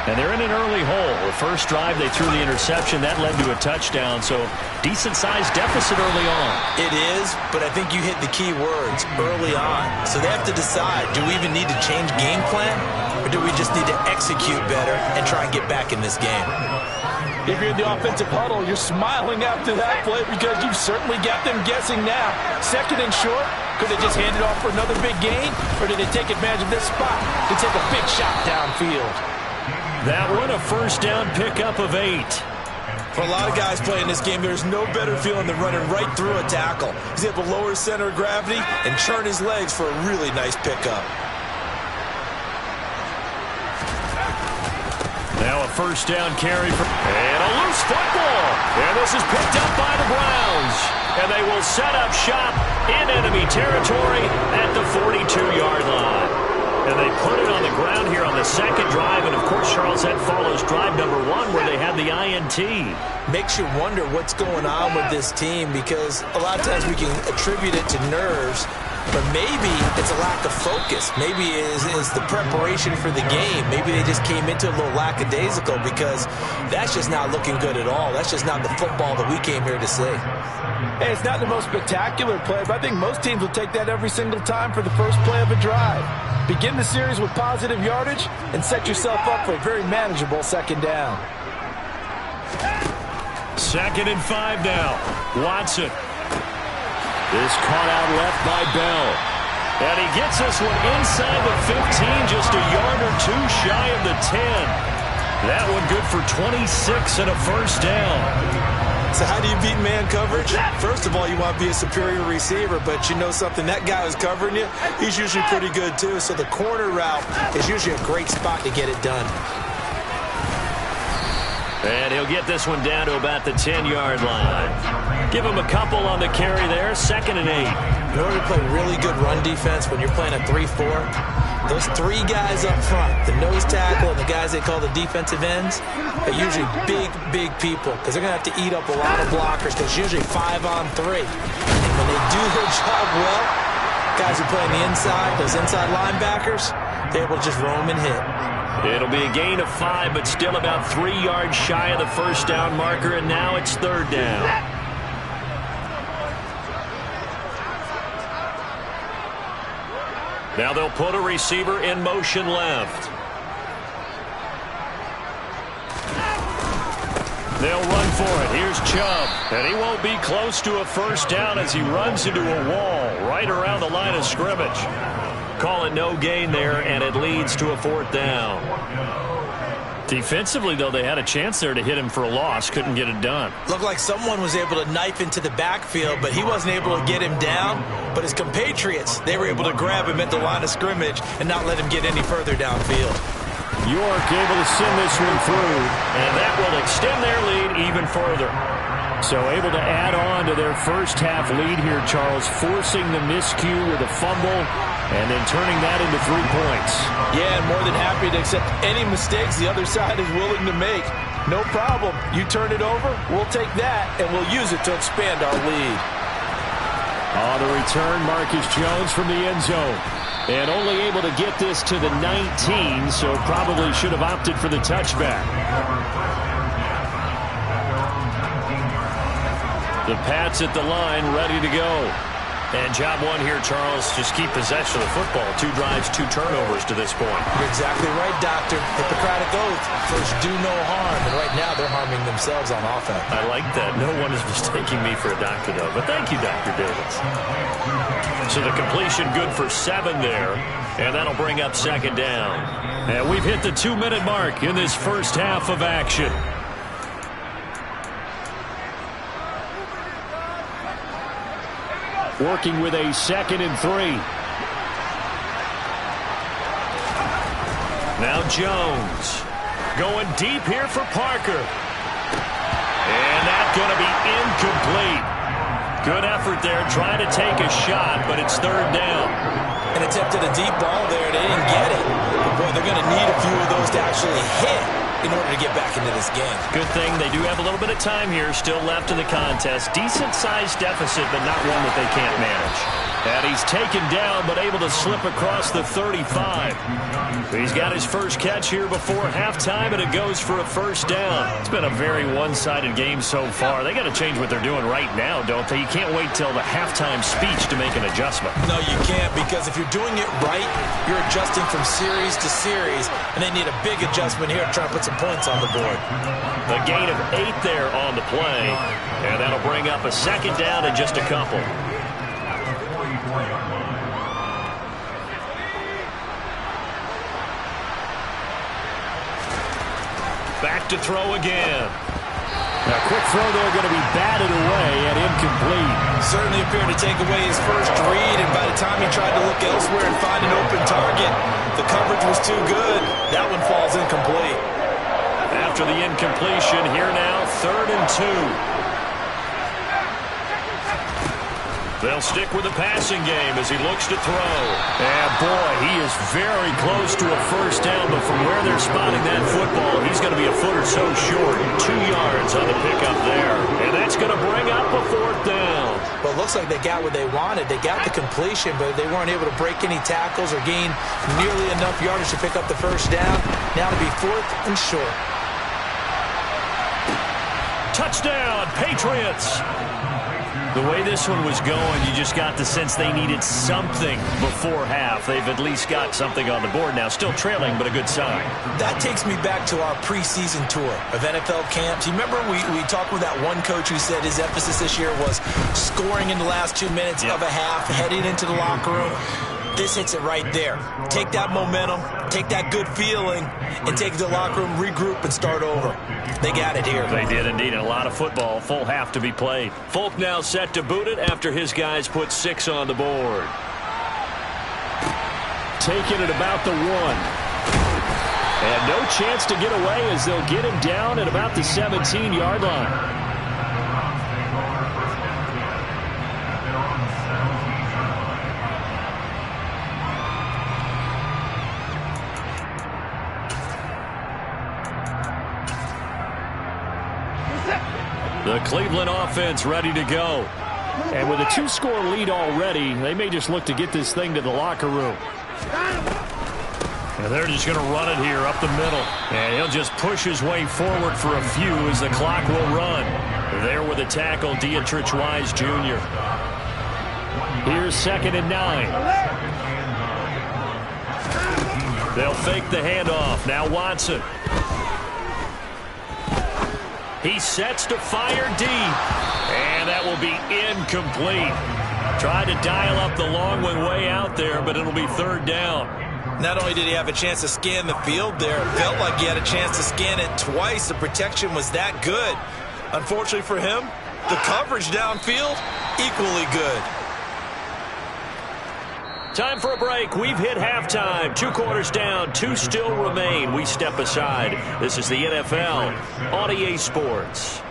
And they're in an early hole. The first drive, they threw the interception. That led to a touchdown, so decent-sized deficit early on. It is, but I think you hit the key words, early on. So they have to decide, do we even need to change game plan, or do we just need to execute better and try and get back in this game? If you're in the offensive huddle, you're smiling after that play because you've certainly got them guessing now. Second and short, could they just hand it off for another big gain, or did they take advantage of this spot to take a big shot downfield? That one, a first down pickup of 8. For a lot of guys playing this game, there's no better feeling than running right through a tackle. He's able to lower his center of gravity and churn his legs for a really nice pickup. Now a first down carry and a loose football. And this is picked up by the Browns. And they will set up shop in enemy territory at the 42-yard line. And they put it on the ground here on the second drive. And, of course, Charles, that follows drive number 1 where they had the INT. Makes you wonder what's going on with this team because a lot of times we can attribute it to nerves, but maybe it's a lack of focus. Maybe it is the preparation for the game. Maybe they just came into a little lackadaisical because that's just not looking good at all. That's just not the football that we came here to see. Hey, it's not the most spectacular play, but I think most teams will take that every single time for the first play of a drive. Begin the series with positive yardage and set yourself up for a very manageable second down. 2nd and 5 now. Watson. This caught out left by Bell. And he gets this one inside the 15, just a yard or two shy of the 10. That one good for 26 and a first down. So how do you beat man coverage? First of all, you want to be a superior receiver, but you know something, that guy who's covering you, he's usually pretty good too. So the corner route is usually a great spot to get it done. And he'll get this one down to about the 10-yard line. Give him a couple on the carry there, 2nd and 8. In order to play really good run defense when you're playing a 3-4, those 3 guys up front, the nose tackle and the guys they call the defensive ends, are usually big people because they're going to have to eat up a lot of blockers because it's usually 5 on 3. And when they do their job well, guys who play on the inside, those inside linebackers, they're able to just roam and hit. It'll be a gain of 5, but still about 3 yards shy of the first down marker, and now it's 3rd down. Now they'll put a receiver in motion left. They'll run for it. Here's Chubb. And he won't be close to a first down as he runs into a wall right around the line of scrimmage. Call it no gain there, and it leads to a 4th down. Defensively, though, they had a chance there to hit him for a loss. Couldn't get it done. Looked like someone was able to knife into the backfield, but he wasn't able to get him down. But his compatriots, they were able to grab him at the line of scrimmage and not let him get any further downfield. York able to send this one through. And that will extend their lead even further. So able to add on to their first half lead here, Charles, forcing the miscue with a fumble and then turning that into 3 points. Yeah, and more than happy to accept any mistakes the other side is willing to make. No problem. You turn it over, we'll take that, and we'll use it to expand our lead. On the return, Marcus Jones from the end zone. And only able to get this to the 19, so probably should have opted for the touchback. The Pats at the line, ready to go. And job 1 here, Charles, just keep possession of the football. 2 drives, 2 turnovers to this point. You're exactly right, Doctor. Hippocratic oath. First, do no harm. And right now, they're harming themselves on offense. I like that. No one is mistaking me for a doctor, though. But thank you, Dr. Davis. So the completion good for 7 there. And that'll bring up 2nd down. And we've hit the 2-minute mark in this first half of action. Working with a 2nd and 3. Now Jones going deep here for Parker. And that's going to be incomplete. Good effort there, trying to take a shot, but it's third down. And attempted a deep ball there. They didn't get it. But, boy, they're going to need a few of those to actually hit in order to get back into this game. Good thing they do have a little bit of time here still left in the contest. Decent-sized deficit, but not one that they can't manage. And he's taken down, but able to slip across the 35. He's got his first catch here before halftime, and it goes for a first down. It's been a very one-sided game so far. They got to change what they're doing right now, don't they? You can't wait till the halftime speech to make an adjustment. No, you can't, because if you're doing it right, you're adjusting from series to series, and they need a big adjustment here to try and put some points on the board. A gain of 8 there on the play, and that'll bring up a second down in just a couple. Back to throw again. A quick throw there going to be batted away and incomplete. Certainly appeared to take away his first read, and by the time he tried to look elsewhere and find an open target, the coverage was too good. That one falls incomplete. After the incompletion, here now, 3rd and 2. They'll stick with the passing game as he looks to throw. And boy, he is very close to a first down, but from where they're spotting that football, he's going to be a foot or so short. 2 yards on the pickup there. And that's going to bring up a 4th down. Well, it looks like they got what they wanted. They got the completion, but they weren't able to break any tackles or gain nearly enough yardage to pick up the first down. Now to be 4th and short. Touchdown, Patriots! The way this one was going, you just got the sense they needed something before half. They've at least got something on the board now. Still trailing, but a good sign. That takes me back to our preseason tour of NFL camps. You remember we talked with that one coach who said his emphasis this year was scoring in the last 2 minutes of a half, heading into the locker room. This hits it right there. Take that momentum, take that good feeling, and take it to the locker room, regroup, and start over. They got it here. They did indeed. A lot of football. Full half to be played. Folk now set to boot it after his guys put 6 on the board. Taking it about the 1. And no chance to get away as they'll get him down at about the 17-yard line. The Cleveland offense ready to go. And with a 2-score lead already, they may just look to get this thing to the locker room. And they're just going to run it here up the middle. And he'll just push his way forward for a few as the clock will run. There with the tackle, Dietrich Wise Jr. Here's 2nd and 9. They'll fake the handoff. Now Watson. He sets to fire deep. And that will be incomplete. Tried to dial up the long one way out there, but it'll be 3rd down. Not only did he have a chance to scan the field there, it felt like he had a chance to scan it twice. The protection was that good. Unfortunately for him, the coverage downfield, equally good. Time for a break. We've hit halftime. 2 quarters down. 2 still remain. We step aside. This is the NFL on EA Sports.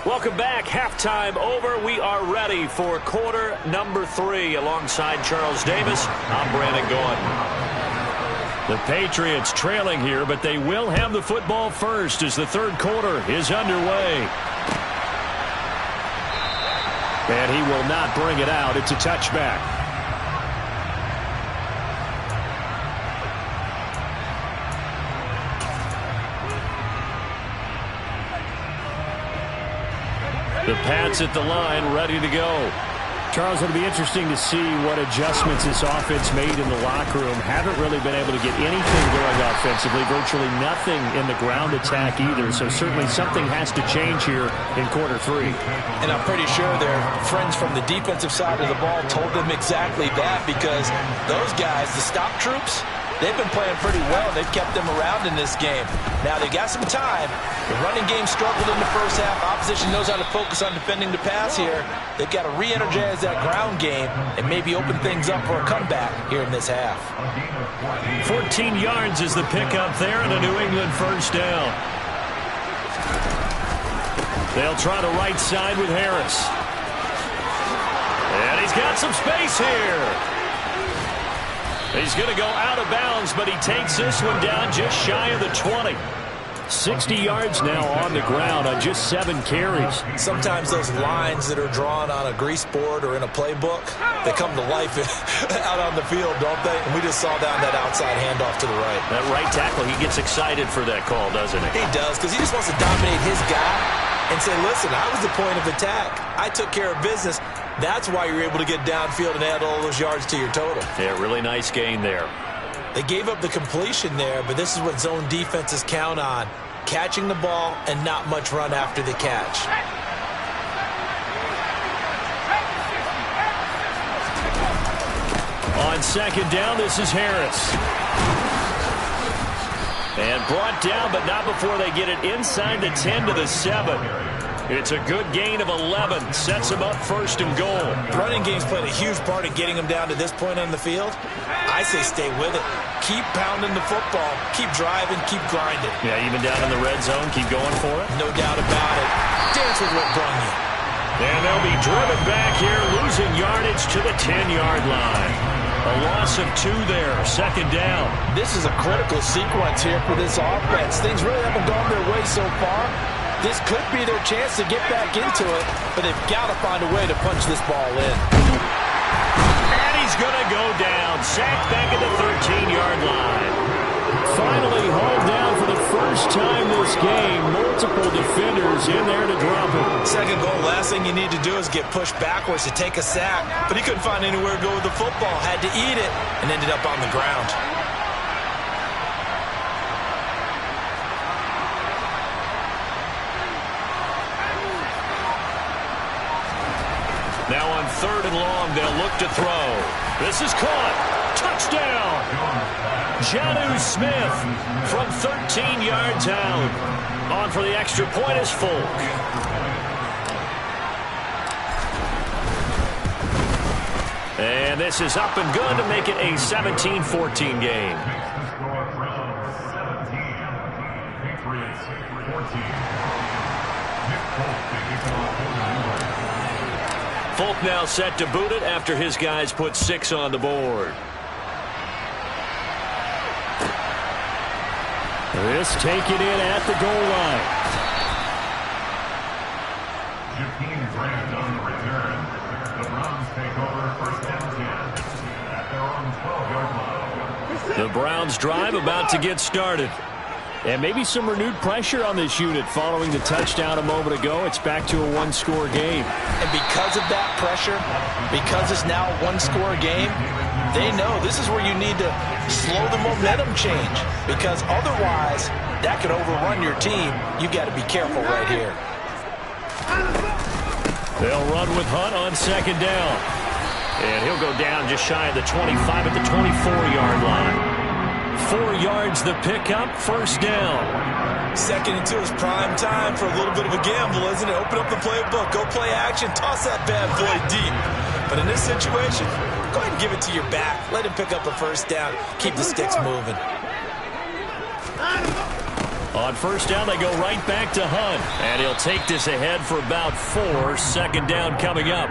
Welcome back. Halftime over. We are ready for quarter number 3. Alongside Charles Davis, I'm Brandon Gaudin. The Patriots trailing here, but they will have the football first as the 3rd quarter is underway. And he will not bring it out. It's a touchback. The Pats at the line, ready to go. Charles, it'll be interesting to see what adjustments this offense made in the locker room. Haven't really been able to get anything going offensively, virtually nothing in the ground attack either. So certainly something has to change here in quarter 3. And I'm pretty sure their friends from the defensive side of the ball told them exactly that, because those guys, the stop troops, they've been playing pretty well. They've kept them around in this game. Now, they've got some time. The running game struggled in the first half. Opposition knows how to focus on defending the pass here. They've got to re-energize that ground game and maybe open things up for a comeback here in this half. 14 yards is the pickup there and a New England first down. They'll try the right side with Harris. And he's got some space here. He's going to go out of bounds, but he takes this one down just shy of the 20. 60 yards now on the ground on just 7 carries. Sometimes those lines that are drawn on a grease board or in a playbook, they come to life out on the field, don't they? And we just saw down that outside handoff to the right. That right tackle, he gets excited for that call, doesn't he? He does, because he just wants to dominate his guy and say, listen, I was the point of attack. I took care of business. That's why you're able to get downfield and add all those yards to your total. Yeah, really nice gain there. They gave up the completion there, but this is what zone defenses count on. Catching the ball and not much run after the catch. On second down, this is Harris. And brought down, but not before they get it inside the 10 to the 7. It's a good gain of 11. Sets them up first and goal. The running game's played a huge part in getting them down to this point on the field. I say stay with it. Keep pounding the football. Keep driving. Keep grinding. Yeah, even down in the red zone, keep going for it. No doubt about it. Dance with what brung you. And they'll be driven back here, losing yardage to the 10-yard line. A loss of 2 there, second down. This is a critical sequence here for this offense. Things really haven't gone their way so far. This could be their chance to get back into it, but they've got to find a way to punch this ball in. And he's going to go down, sacked back at the 13-yard line. Finally hauled down for the first time this game. Multiple defenders in there to drop him. Second goal, last thing you need to do is get pushed backwards to take a sack. But he couldn't find anywhere to go with the football. Had to eat it and ended up on the ground. Now on third and long, they'll look to throw. This is caught. Touchdown. Jonnu Smith from 13 yards out. On for the extra point is Folk. And this is up and good to make it a 17-14 game. Folk now set to boot it after his guys put 6 on the board. This taken in at the goal line. 15 Grant on the return. The Browns take over first and 10 at their own 12-yard line. The Browns drive about to get started. And maybe some renewed pressure on this unit following the touchdown a moment ago. It's back to a one-score game. And because of that pressure, because it's now a one-score game, they know this is where you need to slow the momentum change. Because otherwise, that could overrun your team. You got to be careful right here. They'll run with Hunt on second down. And he'll go down just shy of the 25 at the 24-yard line. 4 yards the pickup, first down. Second and 2 is prime time for a little bit of a gamble, isn't it? Open up the playbook, go play action, toss that bad boy deep. But in this situation, go ahead and give it to your back. Let him pick up a first down. Keep the sticks moving. On first down, they go right back to Hunt. And he'll take this ahead for about 4. Second down coming up.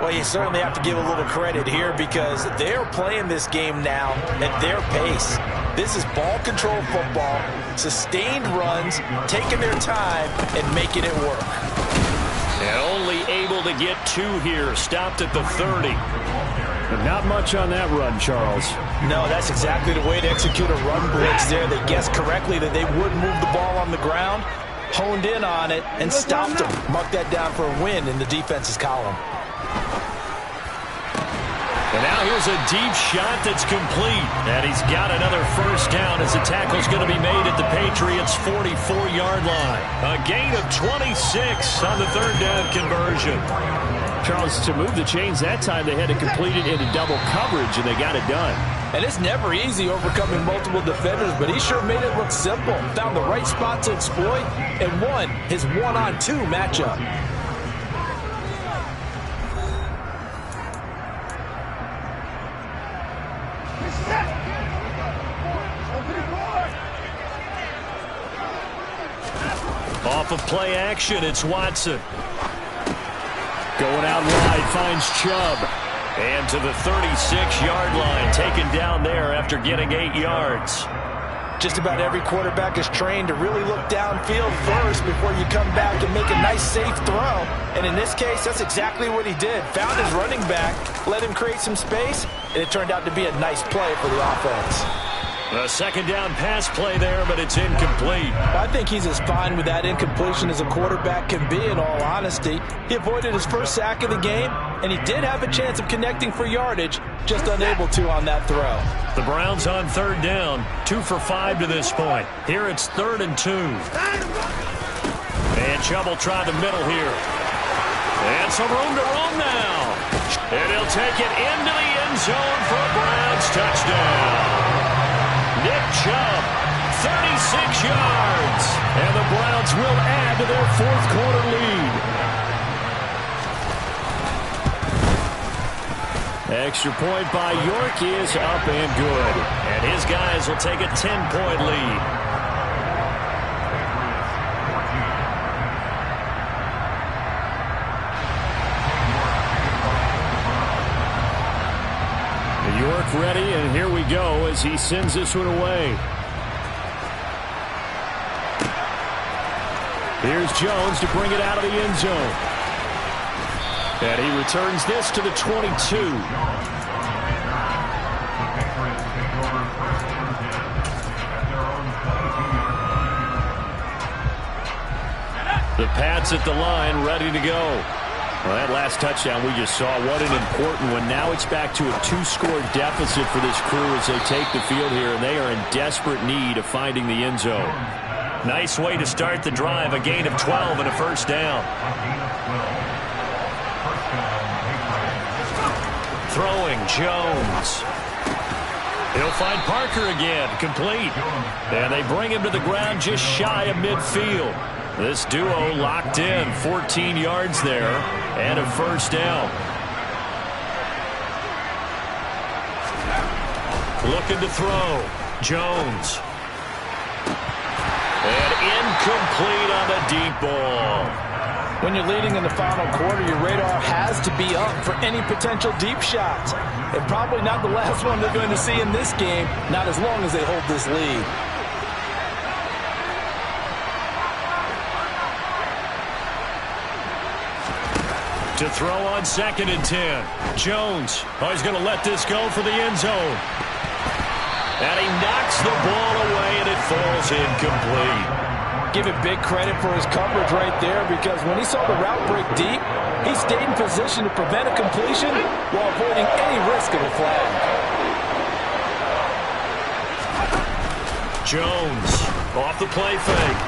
Well, you certainly have to give a little credit here because they're playing this game now at their pace. This is ball control football, sustained runs, taking their time and making it work. And only able to get 2 here, stopped at the 30. But not much on that run, Charles. No, that's exactly the way to execute a run blitz there. They guessed correctly that they would move the ball on the ground, honed in on it, and stopped them. Mark that down for a win in the defense's column. And now here's a deep shot that's complete. And he's got another first down as the tackle's going to be made at the Patriots' 44-yard line. A gain of 26 on the third down conversion. Charles, to move the chains that time, they had to complete it into double coverage, and they got it done. And it's never easy overcoming multiple defenders, but he sure made it look simple. Found the right spot to exploit and won his one-on-two matchup. Off of play action, it's Watson. Going out wide, finds Chubb. And to the 36-yard line, taken down there after getting 8 yards. Just about every quarterback is trained to really look downfield first before you come back and make a nice, safe throw. And in this case, that's exactly what he did. Found his running back, let him create some space, and it turned out to be a nice play for the offense. A second down pass play there, but it's incomplete. I think he's as fine with that incompletion as a quarterback can be, in all honesty. He avoided his first sack of the game, and he did have a chance of connecting for yardage, just unable to on that throw. The Browns on third down, 2 for 5 to this point. Here it's 3rd and 2. And Chubb will try the middle here. And some room to roam now. And he'll take it into the end zone for a Browns touchdown. Nick Chubb, 36 yards. And the Browns will add to their 4th quarter lead. Extra point by York is up and good. And his guys will take a 10-point lead. York ready, and here we go as he sends this one away. Here's Jones to bring it out of the end zone. And he returns this to the 22. The Pats at the line, ready to go. Well, that last touchdown we just saw, what an important one. Now it's back to a 2-score deficit for this crew as they take the field here, and they are in desperate need of finding the end zone. Nice way to start the drive, a gain of 12 and a first down. Throwing, Jones. He'll find Parker again, complete. And they bring him to the ground just shy of midfield. This duo locked in, 14 yards there, and a first down. Looking to throw, Jones. And incomplete on the deep ball. When you're leading in the final quarter, your radar has to be up for any potential deep shots. And probably not the last one they're going to see in this game, not as long as they hold this lead. To throw on 2nd and 10. Jones. Oh, he's going to let this go for the end zone. And he knocks the ball away, and it falls incomplete. Give it big credit for his coverage right there, because when he saw the route break deep, he stayed in position to prevent a completion while avoiding any risk of a flag. Jones off the play fake.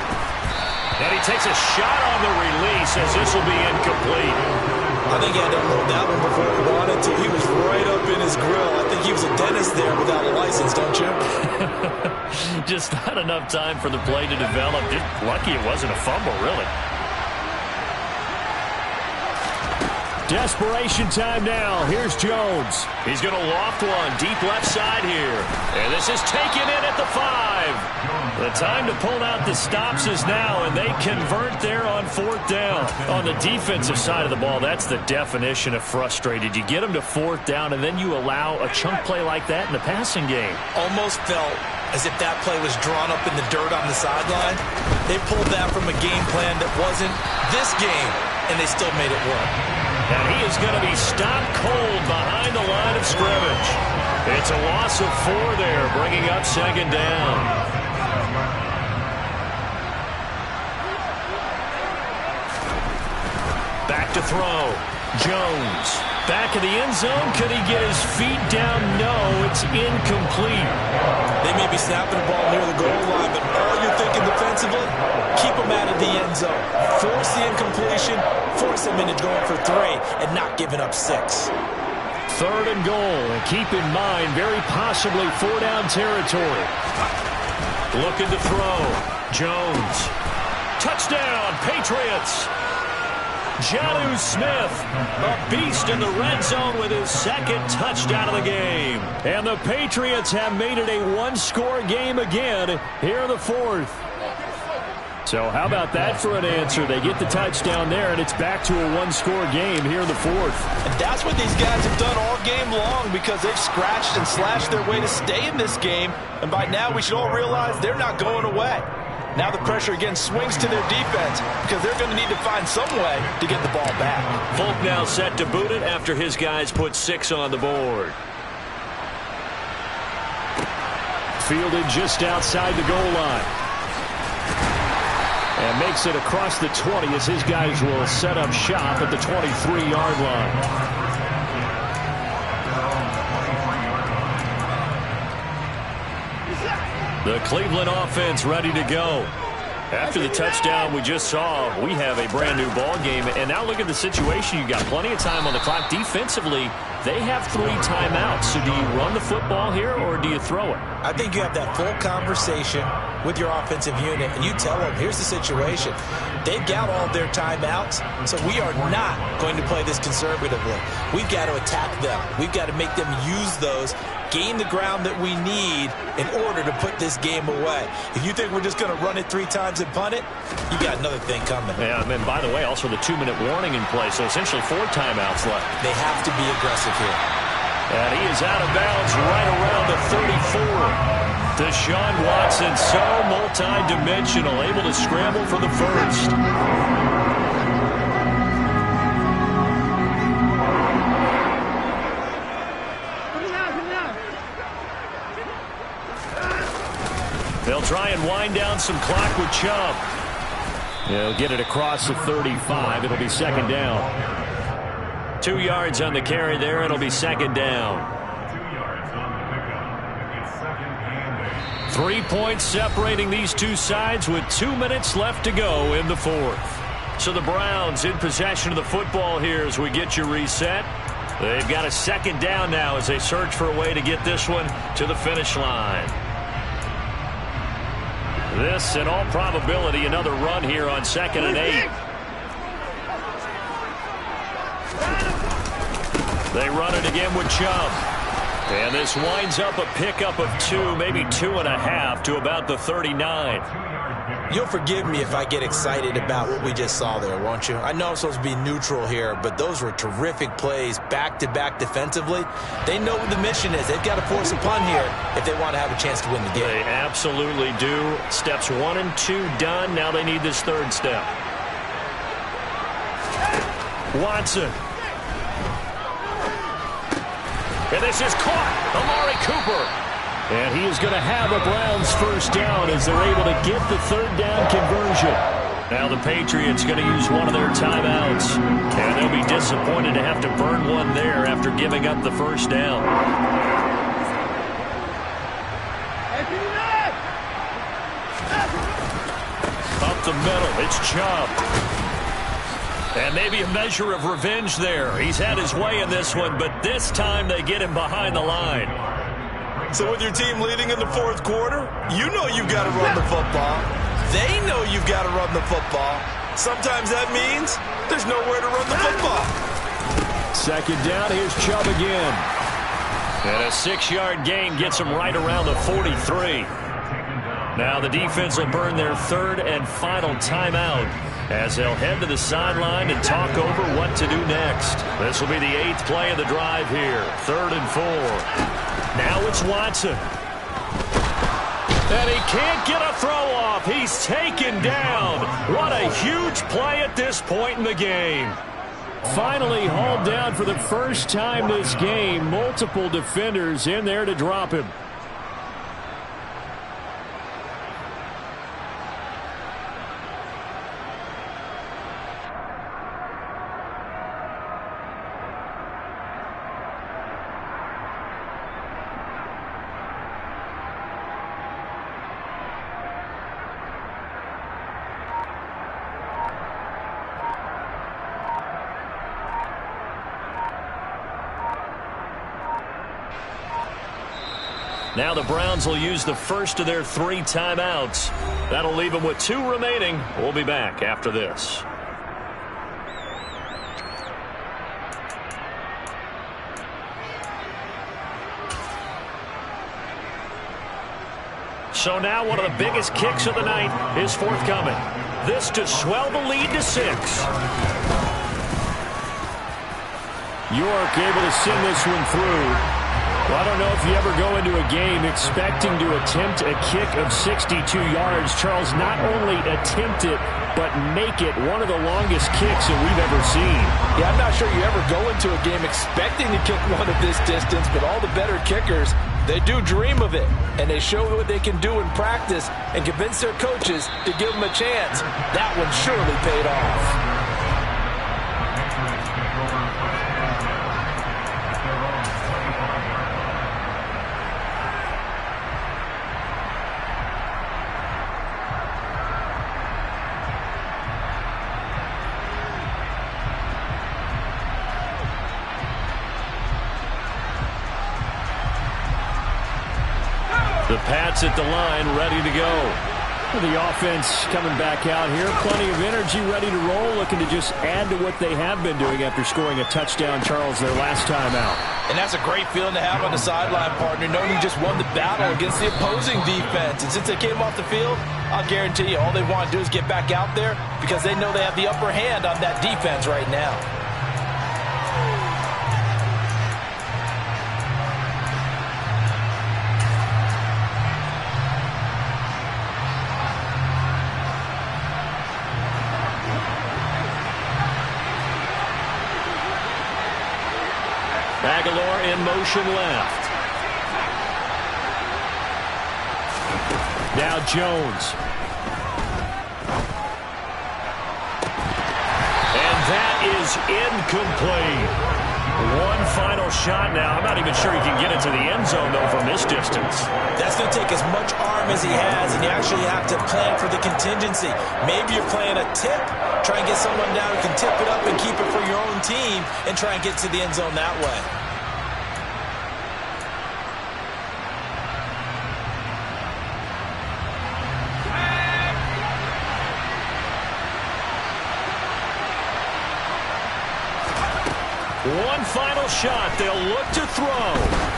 And he takes a shot on the release as this will be incomplete. I think he had to unload that one before he wanted to. He was right up in his grill. I think he was a dentist there without a license, don't you? Just not enough time for the play to develop. Just lucky it wasn't a fumble, really. Desperation time now. Here's Jones. He's going to loft one deep left side here. And this is taken in at the 5. The time to pull out the stops is now, and they convert there on 4th down. On the defensive side of the ball, that's the definition of frustrated. You get them to 4th down, and then you allow a chunk play like that in the passing game. Almost felt as if that play was drawn up in the dirt on the sideline. They pulled that from a game plan that wasn't this game, and they still made it work. And he is going to be stopped cold behind the line of scrimmage. It's a loss of 4 there, bringing up 2nd down. Back to throw. Jones. Back of the end zone. Could he get his feet down? No, it's incomplete. They may be snapping the ball near the goal line, but all you're thinking defensively, keep them out of the end zone. Force the incompletion, force them into going for 3, and not giving up 6. 3rd and goal. And keep in mind, very possibly 4-down territory. Looking to throw. Jones. Touchdown, Patriots. Jonnu Smith, a beast in the red zone with his 2nd touchdown of the game. And the Patriots have made it a 1-score game again here in the 4th. So how about that for an answer? They get the touchdown there, and it's back to a 1-score game here in the 4th. And that's what these guys have done all game long, because they've scratched and slashed their way to stay in this game. And by now, we should all realize they're not going away. Now the pressure again swings to their defense, because they're going to need to find some way to get the ball back. Folk now set to boot it after his guys put 6 on the board. Fielded just outside the goal line. And makes it across the 20 as his guys will set up shop at the 23-yard line. The Cleveland offense ready to go. After the touchdown we just saw, we have a brand new ball game. And now look at the situation. You got plenty of time on the clock. Defensively, they have 3 timeouts. So do you run the football here or do you throw it? I think you have that full conversation with your offensive unit, and you tell them, here's the situation. They've got all their timeouts, so we are not going to play this conservatively. We've got to attack them. We've got to make them use those, gain the ground that we need in order to put this game away. If you think we're just going to run it 3 times and punt it, you got another thing coming. Yeah, and by the way, also the 2-minute warning in play, so essentially 4 timeouts left. They have to be aggressive here. And he is out of bounds right around the 34. Deshaun Watson, so multi-dimensional, able to scramble for the first. They'll try and wind down some clock with Chubb. They'll get it across the 35. It'll be 2nd down. 2 yards on the carry there. It'll be 2nd down. 3 points separating these two sides with 2 minutes left to go in the 4th. So the Browns in possession of the football here as we get you reset. They've got a 2nd down now as they search for a way to get this one to the finish line. This, in all probability, another run here on 2nd and 8. They run it again with Chubb. And this winds up a pickup of 2, maybe 2.5 to about the 39. You'll forgive me if I get excited about what we just saw there, won't you? I know I'm supposed to be neutral here, but those were terrific plays back-to-back defensively. They know what the mission is. They've got to force a punt here if they want to have a chance to win the game. They absolutely do. Steps 1 and 2 done. Now they need this 3rd step. Watson. And this is caught. Amari Cooper. And he is going to have a Browns 1st down as they're able to get the 3rd down conversion. Now the Patriots going to use one of their timeouts. And they'll be disappointed to have to burn one there after giving up the 1st down. Up the middle, it's Chubb. And maybe a measure of revenge there. He's had his way in this one, but this time they get him behind the line. So with your team leading in the 4th quarter, you know you've got to run the football. They know you've got to run the football. Sometimes that means there's nowhere to run the football. 2nd down, here's Chubb again. And a 6-yard gain gets him right around the 43. Now the defense will burn their 3rd and final timeout as they'll head to the sideline and talk over what to do next. This will be the 8th play of the drive here. 3rd and 4. Now it's Watson. And he can't get a throw off. He's taken down. What a huge play at this point in the game. Finally hauled down for the first time this game. Multiple defenders in there to drop him. Now the Browns will use the first of their 3 timeouts. That'll leave them with 2 remaining. We'll be back after this. So now one of the biggest kicks of the night is forthcoming. This to swell the lead to 6. York able to send this one through. Well, I don't know if you ever go into a game expecting to attempt a kick of 62 yards. Charles, not only attempt it, but make it one of the longest kicks that we've ever seen. Yeah, I'm not sure you ever go into a game expecting to kick one of this distance, but all the better kickers, they do dream of it, and they show what they can do in practice and convince their coaches to give them a chance. That one surely paid off. The Pats at the line, ready to go. The offense coming back out here. Plenty of energy, ready to roll, looking to just add to what they have been doing after scoring a touchdown, Charles, their last time out. And that's a great feeling to have on the sideline, partner, knowing you just won the battle against the opposing defense. And since they came off the field, I'll guarantee you all they want to do is get back out there because they know they have the upper hand on that defense right now. Aguilar in motion left. Now Jones. And that is incomplete. One final shot now. I'm not even sure he can get it to the end zone, though, from this distance. That's going to take as much arm as he has, and you actually have to plan for the contingency. Maybe you're playing a tip, try and get someone down who can tip it up and keep it for your own team and try and get to the end zone that way. One final shot. They'll look to throw.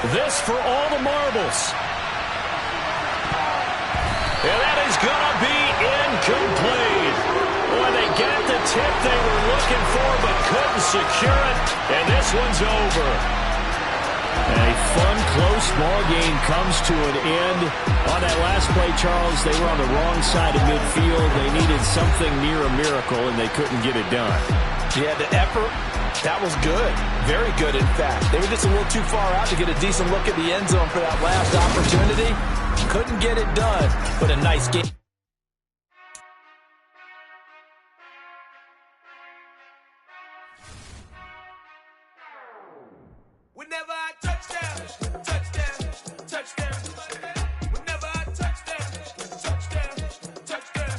This for all the marbles. And that is going to be incomplete. Boy, they got the tip they were looking for but couldn't secure it. And this one's over. A fun, close ball game comes to an end. On that last play, Charles, they were on the wrong side of midfield. They needed something near a miracle, and they couldn't get it done. Yeah, the effort, that was good. Very good, in fact. They were just a little too far out to get a decent look at the end zone for that last opportunity. Couldn't get it done, but a nice game. Whenever I touchdown, touchdown, touchdown. Whenever I touchdown, touchdown, touchdown.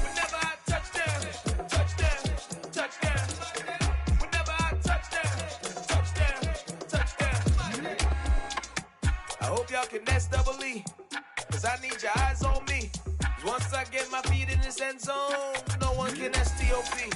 Whenever I touchdown, touchdown, touchdown. Whenever I touchdown, touchdown, touchdown. I hope y'all can nest double E, cause I need your eyes on me. 'Cause once I get my feet in this end zone, no one can STOP.